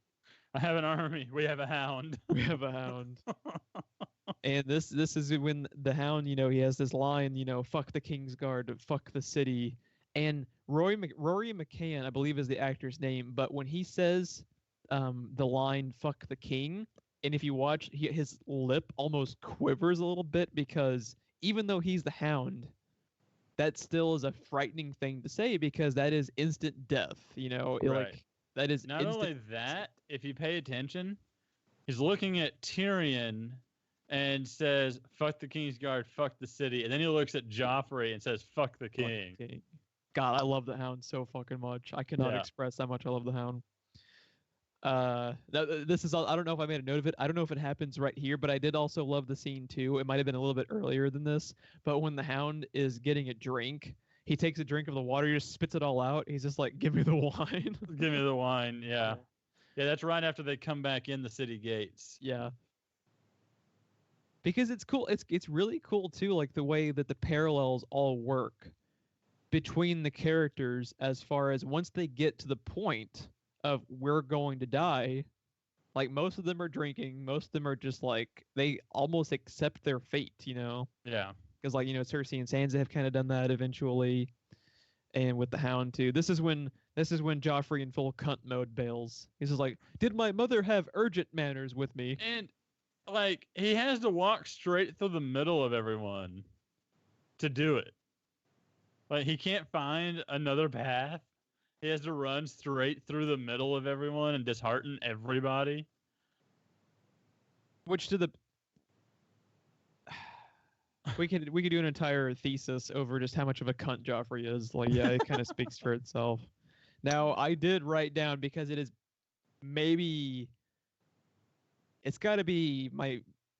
I have an army. We have a Hound. We have a Hound. And this is when the Hound, you know, he has this line, you know, fuck the Kingsguard, fuck the city. And Rory McCann, I believe, is the actor's name, but when he says the line "fuck the king," and if you watch, his lip almost quivers a little bit, because even though he's the Hound, that still is a frightening thing to say, because that is instant death. You know, right. Like that is not only that. If you pay attention, he's looking at Tyrion and says, "Fuck the Kingsguard, fuck the city," and then he looks at Joffrey and says, "Fuck the king." Fuck the king. God, I love the Hound so fucking much. I cannot express how much I love the Hound. This is all, I don't know if I made a note of it. I don't know if it happens right here, but I did also love the scene too. It might have been a little bit earlier than this, but when the Hound is getting a drink, he takes a drink of the water, he just spits it all out. He's just like, "Give me the wine." Give me the wine. Yeah. Yeah, that's right after they come back in the city gates. Yeah. Because it's cool. It's really cool too, like the way that the parallels all work between the characters, as far as once they get to the point of we're going to die, like most of them are drinking, most of them are just like, they almost accept their fate, you know? Yeah. Because like, you know, Cersei and Sansa have kind of done that eventually. and with the Hound too. This is when Joffrey in full cunt mode bails. He's just like, "Did my mother have urgent manners with me?" And like he has to walk straight through the middle of everyone to do it. Like he can't find another path. He has to run straight through the middle of everyone and dishearten everybody. Which to the we could do an entire thesis over just how much of a cunt Joffrey is. Like, yeah, it kind of speaks for itself. Now, I did write down, because it is maybe it's got to be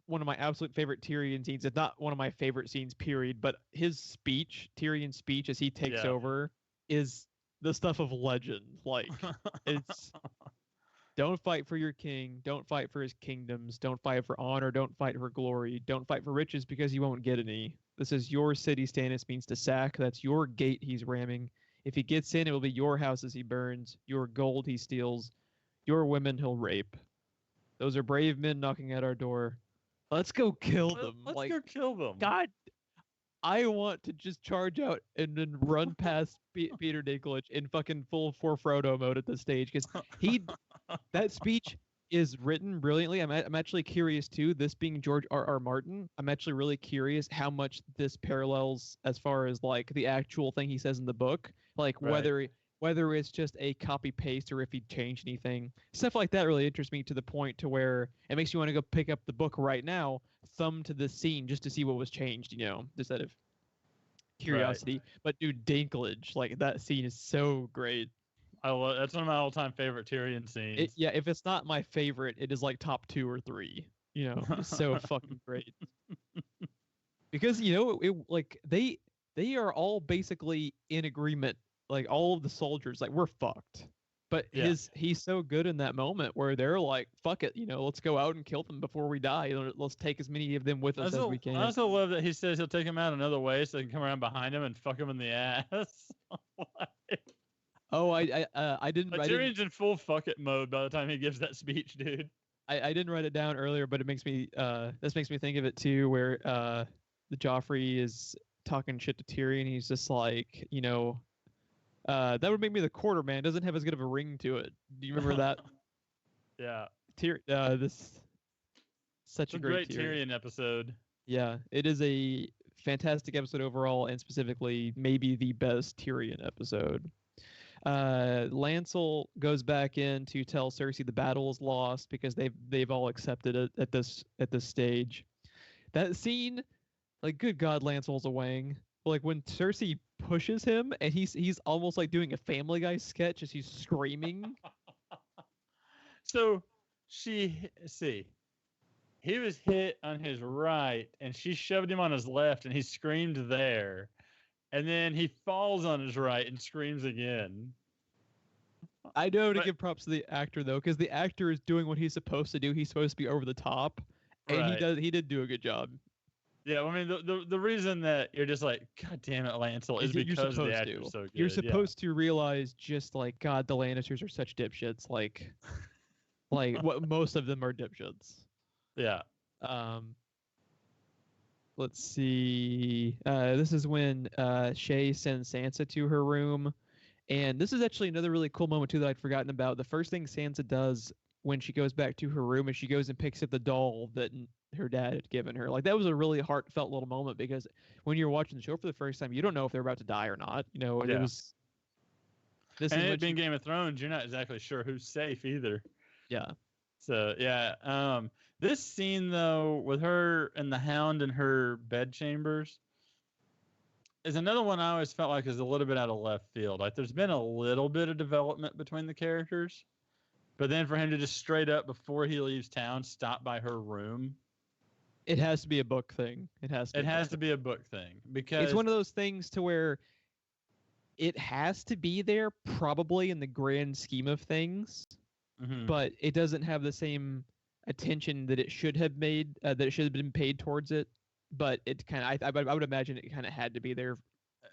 one of my absolute favorite Tyrion scenes. It's not one of my favorite scenes, period. But his speech, Tyrion's speech as he takes over, is the stuff of legend. Like, it's don't fight for your king, don't fight for his kingdoms, don't fight for honor, don't fight for glory, don't fight for riches because you won't get any. This is your city, Stannis means to sack. That's your gate he's ramming. If he gets in, it will be your houses he burns, your gold he steals, your women he'll rape. Those are brave men knocking at our door. Let's go kill them. Let's go kill them. God, I want to just charge out and then run past Peter Dinklage in fucking full for Frodo mode at this stage, because that speech is written brilliantly. I'm actually curious too. This being George R.R. Martin, I'm actually really curious how much this parallels as far as like the actual thing he says in the book, like whether it's just a copy paste or if he changed anything. Stuff like that really interests me to the point to where it makes you want to go pick up the book right now, thumb to the scene just to see what was changed, just out of curiosity. Right. But dude, Dinklage, like that scene is so great. That's one of my all-time favorite Tyrion scenes. If it's not my favorite, it is like top 2 or 3. It's so fucking great. Because like they are all basically in agreement. Like all of the soldiers, like we're fucked. But he's so good in that moment where they're like, fuck it, let's go out and kill them before we die. Let's take as many of them with us as we can. I also love that he says he'll take them out another way so they can come around behind him and fuck him in the ass. Oh, I didn't. Tyrion's in full fuck it mode by the time he gives that speech, dude. I didn't write it down earlier, but it makes me this makes me think of it too, where the Joffrey is talking shit to Tyrion. He's just like, that would make me the quarter man. It doesn't have as good of a ring to it. Do you remember that? Yeah. This such a great Tyrion episode. Yeah, it is a fantastic episode overall, and specifically maybe the best Tyrion episode. Lancel goes back in to tell Cersei the battle is lost because they've all accepted it at this stage. That scene, like, good God, Lancel's a wang. Like when Cersei pushes him and he's almost like doing a Family Guy sketch as he's screaming. So he was hit on his right and she shoved him on his left and he screamed there. And then he falls on his right and screams again. I know to give props to the actor though, because the actor is doing what he's supposed to do. He's supposed to be over the top, and he did do a good job. Yeah, I mean the reason that you're just like, God damn it, Lancel, is because the actor's so good. You're supposed to realize just like, God, the Lannisters are such dipshits. Like what most of them are dipshits. Yeah. Let's see. This is when Shay sends Sansa to her room. And this is actually another really cool moment, too, that I'd forgotten about. The first thing Sansa does when she goes back to her room is she goes and picks up the doll that her dad had given her. Like, that was a really heartfelt little moment because when you're watching the show for the first time, you don't know if they're about to die or not. It was... being Game of Thrones, you're not exactly sure who's safe either. Yeah. So, yeah. This scene, though, with her and the Hound in her bedchambers is another one I always felt like is a little bit out of left field. Like, there's been a little bit of development between the characters, but then for him to just straight up, before he leaves town, stop by her room. It has to be a book thing. It has to be a book thing because it's one of those things to where it has to be there probably in the grand scheme of things, but it doesn't have the same attention that it should have made, that it should have been paid towards it. But it kind of, I would imagine it kind of had to be there.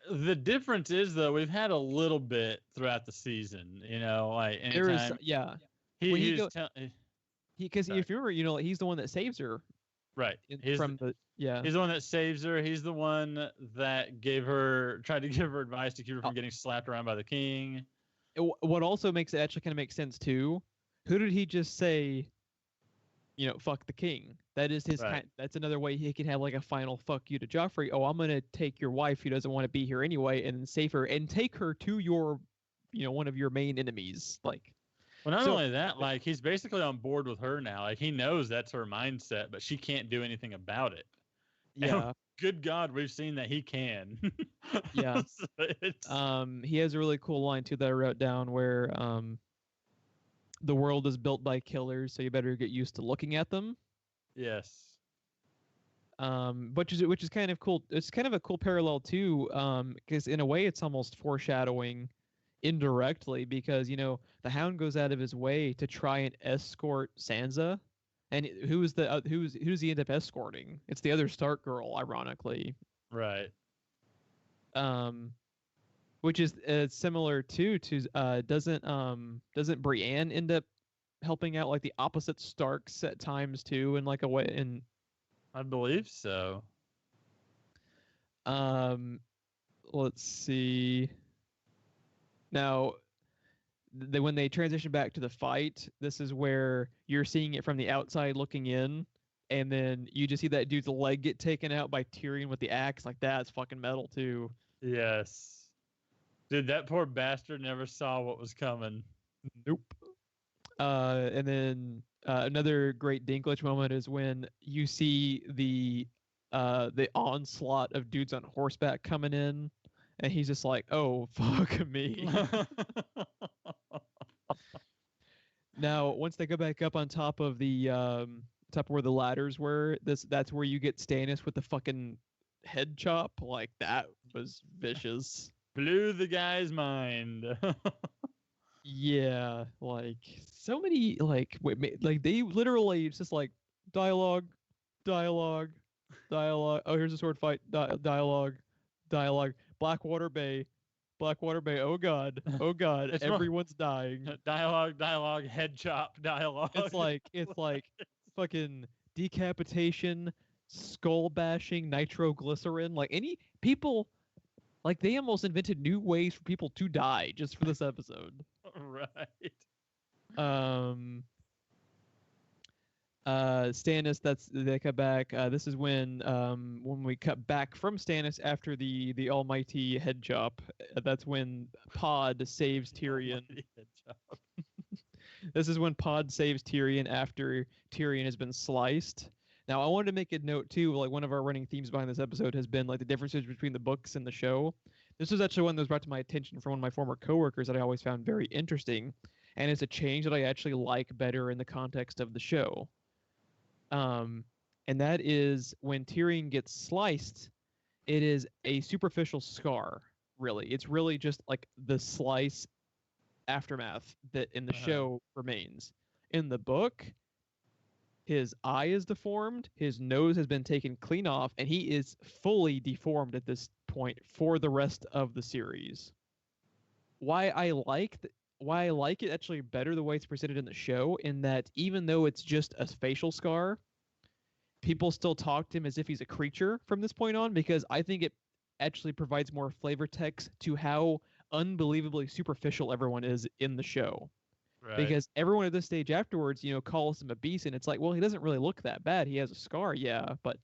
The difference is, though, we've had a little bit throughout the season, like anytime. There is, yeah. Because if you remember, he's the one that saves her. Right. He's the one that saves her. He's the one that tried to give her advice to keep her from getting slapped around by the king. What also makes it actually kind of make sense too. Who did he just say? Fuck the king. That is his kind. That's another way he can have like a final fuck you to Joffrey. Oh, I'm gonna take your wife who doesn't want to be here anyway, and save her and take her to your, one of your main enemies. Like, well, not only that, like he's basically on board with her now. Like he knows that's her mindset, but she can't do anything about it. Yeah. And, good God, we've seen that he can. Yeah. He has a really cool line too that I wrote down where the world is built by killers, so you better get used to looking at them. Yes. Which is kind of cool. It's kind of a cool parallel too, because in a way it's almost foreshadowing indirectly because the Hound goes out of his way to try and escort Sansa, and who's he end up escorting? It's the other Stark girl, ironically. Right. Which is similar to doesn't Brienne end up helping out like the opposite Starks at times too in like a way? And I believe so. Let's see. Now, when they transition back to the fight, this is where you're seeing it from the outside looking in, and then you just see that dude's leg get taken out by Tyrion with the axe. Like, that's fucking metal too. Yes. Dude, that poor bastard never saw what was coming. Nope. And then another great Dinklage moment is when you see the onslaught of dudes on horseback coming in, and he's just like, "Oh, fuck me." Now, once they go back up on top of the top where the ladders were, that's where you get Stannis with the fucking head chop. Like, that was vicious. Blew the guy's mind. Yeah, like so many like they literally, it's just like dialogue. Oh, here's a sword fight. Dialogue. Blackwater Bay. Oh god. Everyone's dying. Dialogue. Head chop. Dialogue. It's like fucking decapitation, skull bashing, nitroglycerin. Like any people. Like, they almost invented new ways for people to die just for this episode. Right. Stannis, they cut back. This is when we cut back from Stannis after the almighty head chop. That's when Pod saves Tyrion. This is when Pod saves Tyrion after Tyrion has been sliced. Now, I wanted to make a note, too, like one of our running themes behind this episode has been like the differences between the books and the show. This was actually one that was brought to my attention from one of my former coworkers that I always found very interesting, and it's a change that I actually like better in the context of the show. And that is when Tyrion gets sliced, it is a superficial scar, really. It's really just like the slice aftermath that in the show remains. In the book, his eye is deformed, his nose has been taken clean off, and he is fully deformed at this point for the rest of the series. Why I like it actually better the way it's presented in the show, in that even though it's just a facial scar, people still talk to him as if he's a creature from this point on, because I think it actually provides more flavor text to how unbelievably superficial everyone is in the show. Right. Because everyone at this stage afterwards, calls him a beast, and it's like, well, he doesn't really look that bad. He has a scar, yeah, but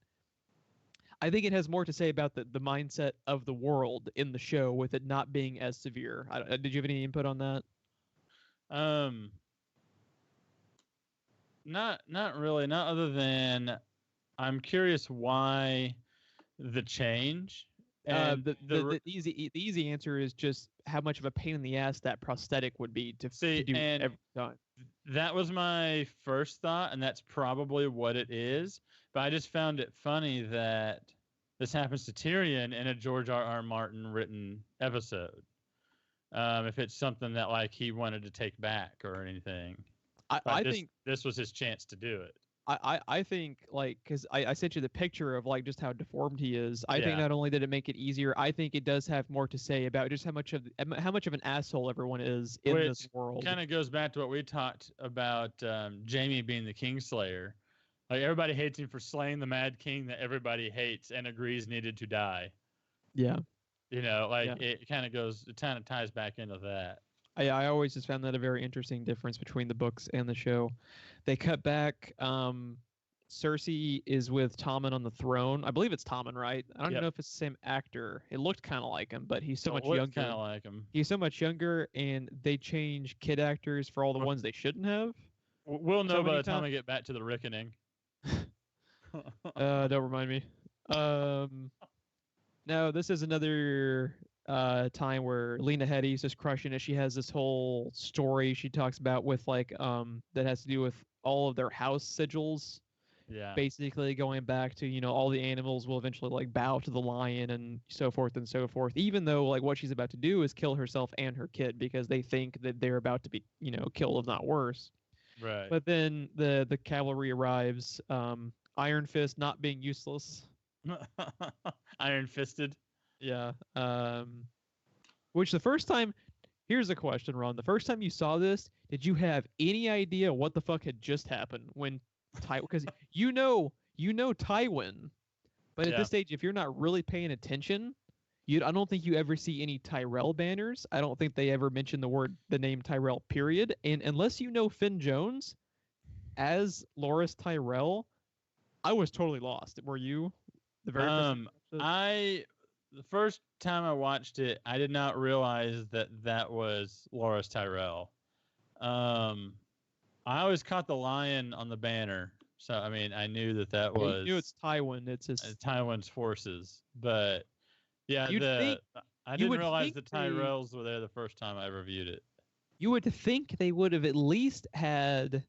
I think it has more to say about the mindset of the world in the show, with it not being as severe. Did you have any input on that? Not really. Not other than I'm curious why the change. And the easy answer is just how much of a pain in the ass that prosthetic would be to do every time. That was my first thought, and that's probably what it is. But I just found it funny that this happens to Tyrion in a George R.R. Martin written episode. If it's something that like he wanted to take back or anything, I think this was his chance to do it. I think, like, because I sent you the picture of like just how deformed he is. I think not only did it make it easier, I think it does have more to say about just how much of an asshole everyone is in this world. Kind of goes back to what we talked about, Jaime being the Kingslayer. Like everybody hates him for slaying the Mad King that everybody hates and agrees needed to die. Yeah. You know, like it kind of ties back into that. I always just found that a very interesting difference between the books and the show. They cut back. Cersei is with Tommen on the throne. I believe it's Tommen, right? I don't even know if it's the same actor. It looked kind of like him, but he's so much younger. Kind of like him. He's so much younger, and they change kid actors for all the ones they shouldn't have. We'll know by the time we get back to the reckoning. Don't remind me. No, this is another time where Lena Headey's just crushing it. She has this whole story she talks about with like that has to do with all of their house sigils. Yeah. Basically going back to, you know, all the animals will eventually like bow to the lion and so forth and so forth, even though like what she's about to do is kill herself and her kid because they think that they're about to be, you know, killed, if not worse. Right. But then the cavalry arrives, Iron Fist not being useless. Iron fisted. Yeah. Which the first time, here's a question, Ron. The first time you saw this, did you have any idea what the fuck had just happened when because you know Tywin, but at this stage, if you're not really paying attention, I don't think you ever see any Tyrell banners. I don't think they ever mention the name Tyrell, period. And unless you know Finn Jones as Loras Tyrell, I was totally lost. Were you? The first time I watched it, I did not realize that was Loras Tyrell. I always caught the lion on the banner, so I mean, I knew that was. You knew it's Tywin. It's his Tywin's forces, but yeah, I didn't realize the Tyrells were there the first time I ever viewed it. You would think they would have at least had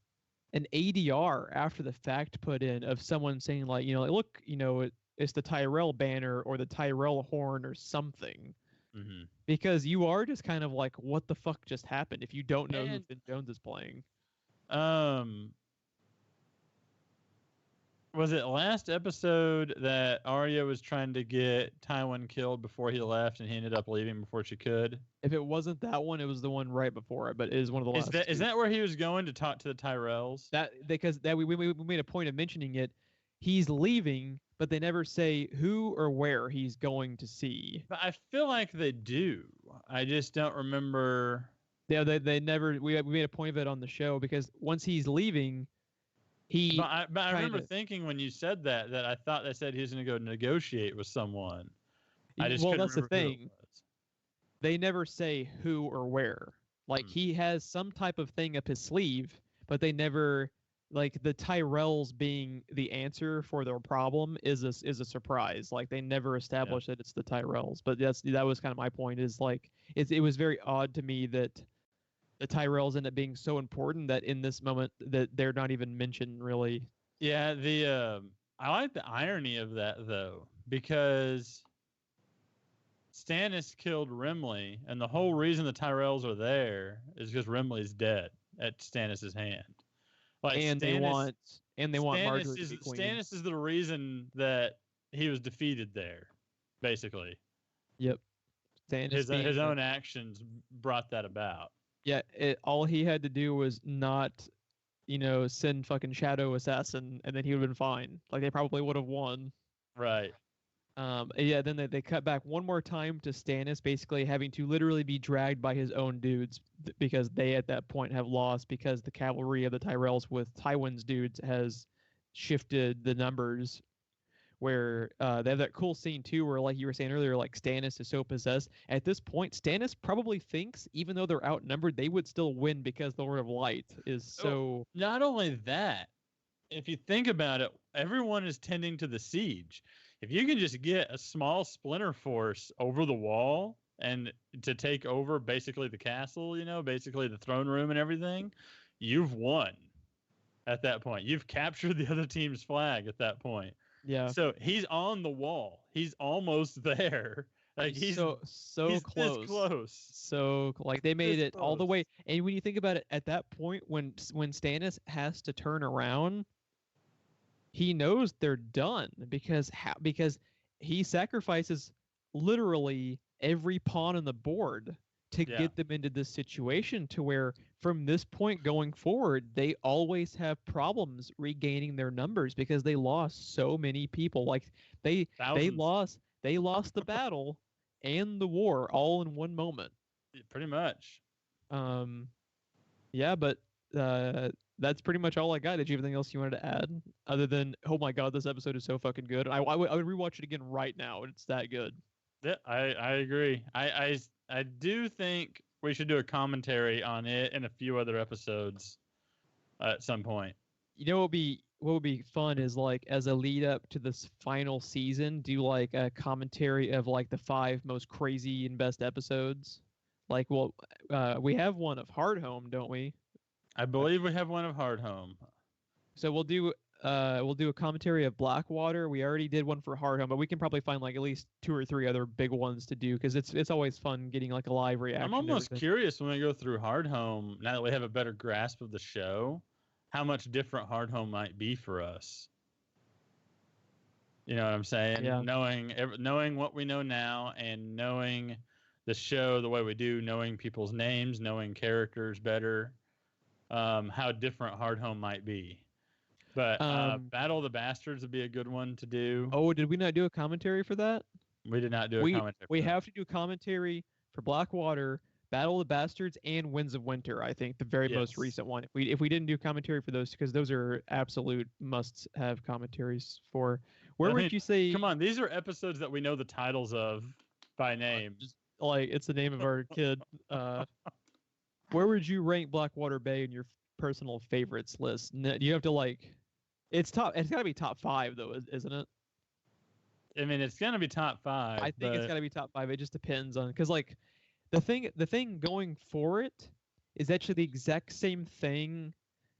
an ADR after the fact put in of someone saying like, you know, like, look, you know, it's the Tyrell banner or the Tyrell horn or something. Mm-hmm. Because you are just kind of like, what the fuck just happened if you don't know who Finn Jones is playing. Was it last episode that Arya was trying to get Tywin killed before he left, and he ended up leaving before she could? If it wasn't that one, it was the one right before it, but it is one of the last. Is that where he was going to talk to the Tyrells? Because we made a point of mentioning it. He's leaving, but they never say who or where he's going to see. But I feel like they do. I just don't remember. Yeah, they never. We made a point of it on the show because once he's leaving. But I remember thinking when you said that I thought they said he was going to go negotiate with someone. That's the thing. They never say who or where. Like he has some type of thing up his sleeve, but they never, like the Tyrells being the answer for their problem is a surprise. Like they never establish that it's the Tyrells. But that was kind of my point. Is like it was very odd to me that the Tyrells end up being so important that in this moment that they're not even mentioned really. Yeah, I like the irony of that though, because Stannis killed Renly, and the whole reason the Tyrells are there is because Renly's dead at Stannis' hand. Like they want Margaery to be queen. Stannis is the reason that he was defeated there, basically. Yep. Stannis his own actions brought that about. Yeah, all he had to do was not, send fucking Shadow Assassin, and then he would have been fine. Like, they probably would have won. Right. Yeah, then they cut back one more time to Stannis basically having to literally be dragged by his own dudes because they, at that point, have lost because the cavalry of the Tyrells with Tywin's dudes has shifted the numbers. Where they have that cool scene too where, like you were saying earlier, like Stannis is so possessed. At this point, Stannis probably thinks, even though they're outnumbered, they would still win because the Lord of Light is so... Not only that, if you think about it, everyone is tending to the siege. If you can just get a small splinter force over the wall and to take over basically the castle, basically the throne room and everything, you've won at that point. You've captured the other team's flag at that point. Yeah. So he's on the wall. He's almost there. Like he's so he's close. This close. So like they made it all the way. And when you think about it, at that point when Stannis has to turn around, he knows they're done because he sacrifices literally every pawn on the board to get them into this situation to where from this point going forward, they always have problems regaining their numbers because they lost so many people. Like they lost the battle and the war all in one moment. Pretty much. Yeah, but that's pretty much all I got. Did you have anything else you wanted to add other than, oh my god, this episode is so fucking good? I would rewatch it again right now. It's that good. Yeah, I agree. I do think we should do a commentary on it and a few other episodes at some point. You know what would be fun is like as a lead up to this final season, do like a commentary of like the 5 most crazy and best episodes. Like, well, we have one of Hard Home, don't we? I believe we have one of Hard Home. So we'll do a commentary of Blackwater. We already did one for Hard Home, but we can probably find like at least 2 or 3 other big ones to do because it's always fun getting like a live reaction. I'm almost curious when we go through Hard Home, now that we have a better grasp of the show, how much different Hard Home might be for us. You know what I'm saying? Yeah. Knowing what we know now and knowing the show the way we do, knowing people's names, knowing characters better, how different Hard Home might be. But Battle of the Bastards would be a good one to do. Oh, did we not do a commentary for that? We did not do a commentary. We have to do a commentary for Blackwater, Battle of the Bastards, and Winds of Winter. I think the very most recent one. If we didn't do commentary for those, because those are absolute must-have commentaries for. Where would you say? Come on, these are episodes that we know the titles of by name. Just, like it's the name of our kid. Where would you rank Blackwater Bay in your personal favorites list? You have to like. It's got to be top 5 though, isn't it? I mean, it's gonna be top 5. I think it's got to be top 5. It just depends on because like the thing going for it is actually the exact same thing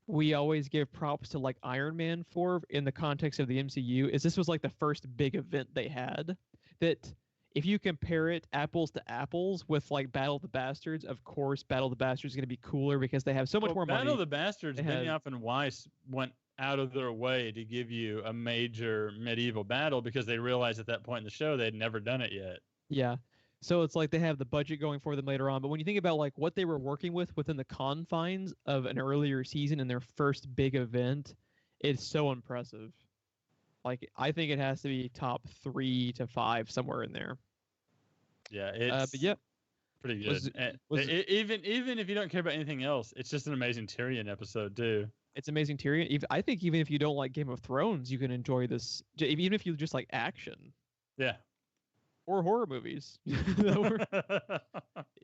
we always give props to like Iron Man for in the context of the MCU. Is this was like the first big event they had that. If you compare it apples to apples with like Battle of the Bastards, of course Battle of the Bastards is going to be cooler because they have so much more money. Battle of the Bastards, Benioff and Weiss went out of their way to give you a major medieval battle because they realized at that point in the show they'd never done it yet. Yeah. So it's like they have the budget going for them later on. But when you think about like what they were working with within the confines of an earlier season and their first big event, it's so impressive. Like, I think it has to be top 3 to 5, somewhere in there. Yeah, it's but yeah, pretty good. Even if you don't care about anything else, it's just an amazing Tyrion episode, too. It's amazing Tyrion. I think even if you don't like Game of Thrones, you can enjoy this. Even if you just like action. Yeah. Or horror movies.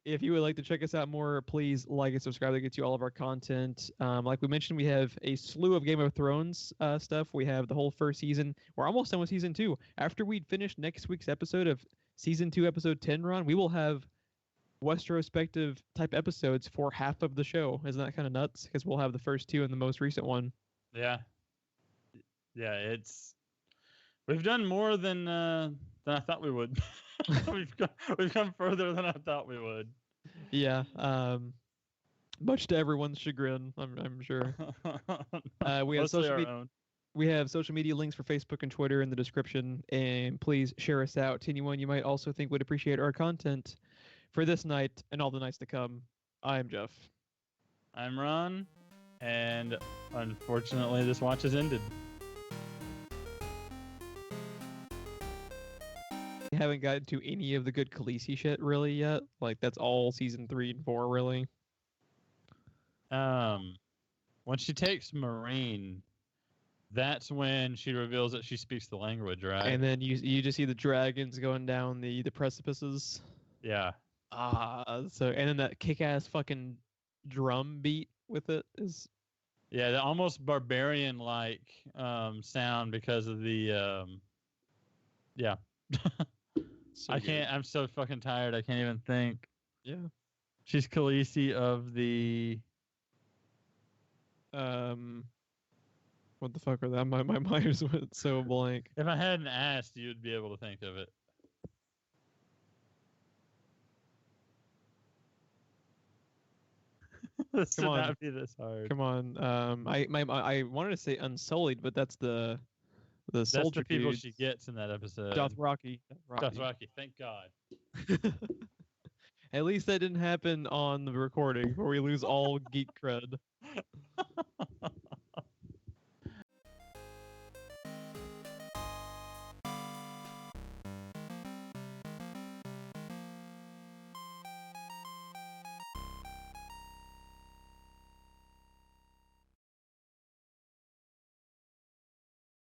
If you would like to check us out more, please like and subscribe. That gets you all of our content. Like we mentioned, we have a slew of Game of Thrones stuff. We have the whole first season. We're almost done with season 2. After we finish next week's episode of season 2, episode 10 run, we will have Westerospective type episodes for half of the show. Isn't that kind of nuts? Because we'll have the first 2 and the most recent one. Yeah. Yeah, we've done more than I thought we would. we've come further than I thought we would. Yeah. Much to everyone's chagrin, I'm sure. We have social media links for Facebook and Twitter in the description, and please share us out to anyone you might also think would appreciate our content. For this night and all the nights to come, I'm Geoff. I'm Ron, and unfortunately this watch has ended. Haven't gotten to any of the good Khaleesi shit really yet. Like that's all season 3 and 4 really. When she takes Marine, that's when she reveals that she speaks the language, right? And then you just see the dragons going down the precipices. Yeah. So and then that kick-ass fucking drum beat with it is. Yeah, the almost barbarian like sound because of the yeah. So I can't. I'm so fucking tired. I can't even think. Yeah. She's Khaleesi of the. What the fuck are that? My mind just went so blank. If I hadn't asked, you'd be able to think of it. This should not be this hard. Come on. I wanted to say Unsullied, but that's the soldier. That's the people she gets in that episode. Dothraki. Dothraki. Thank God. At least that didn't happen on the recording where we lose all geek cred.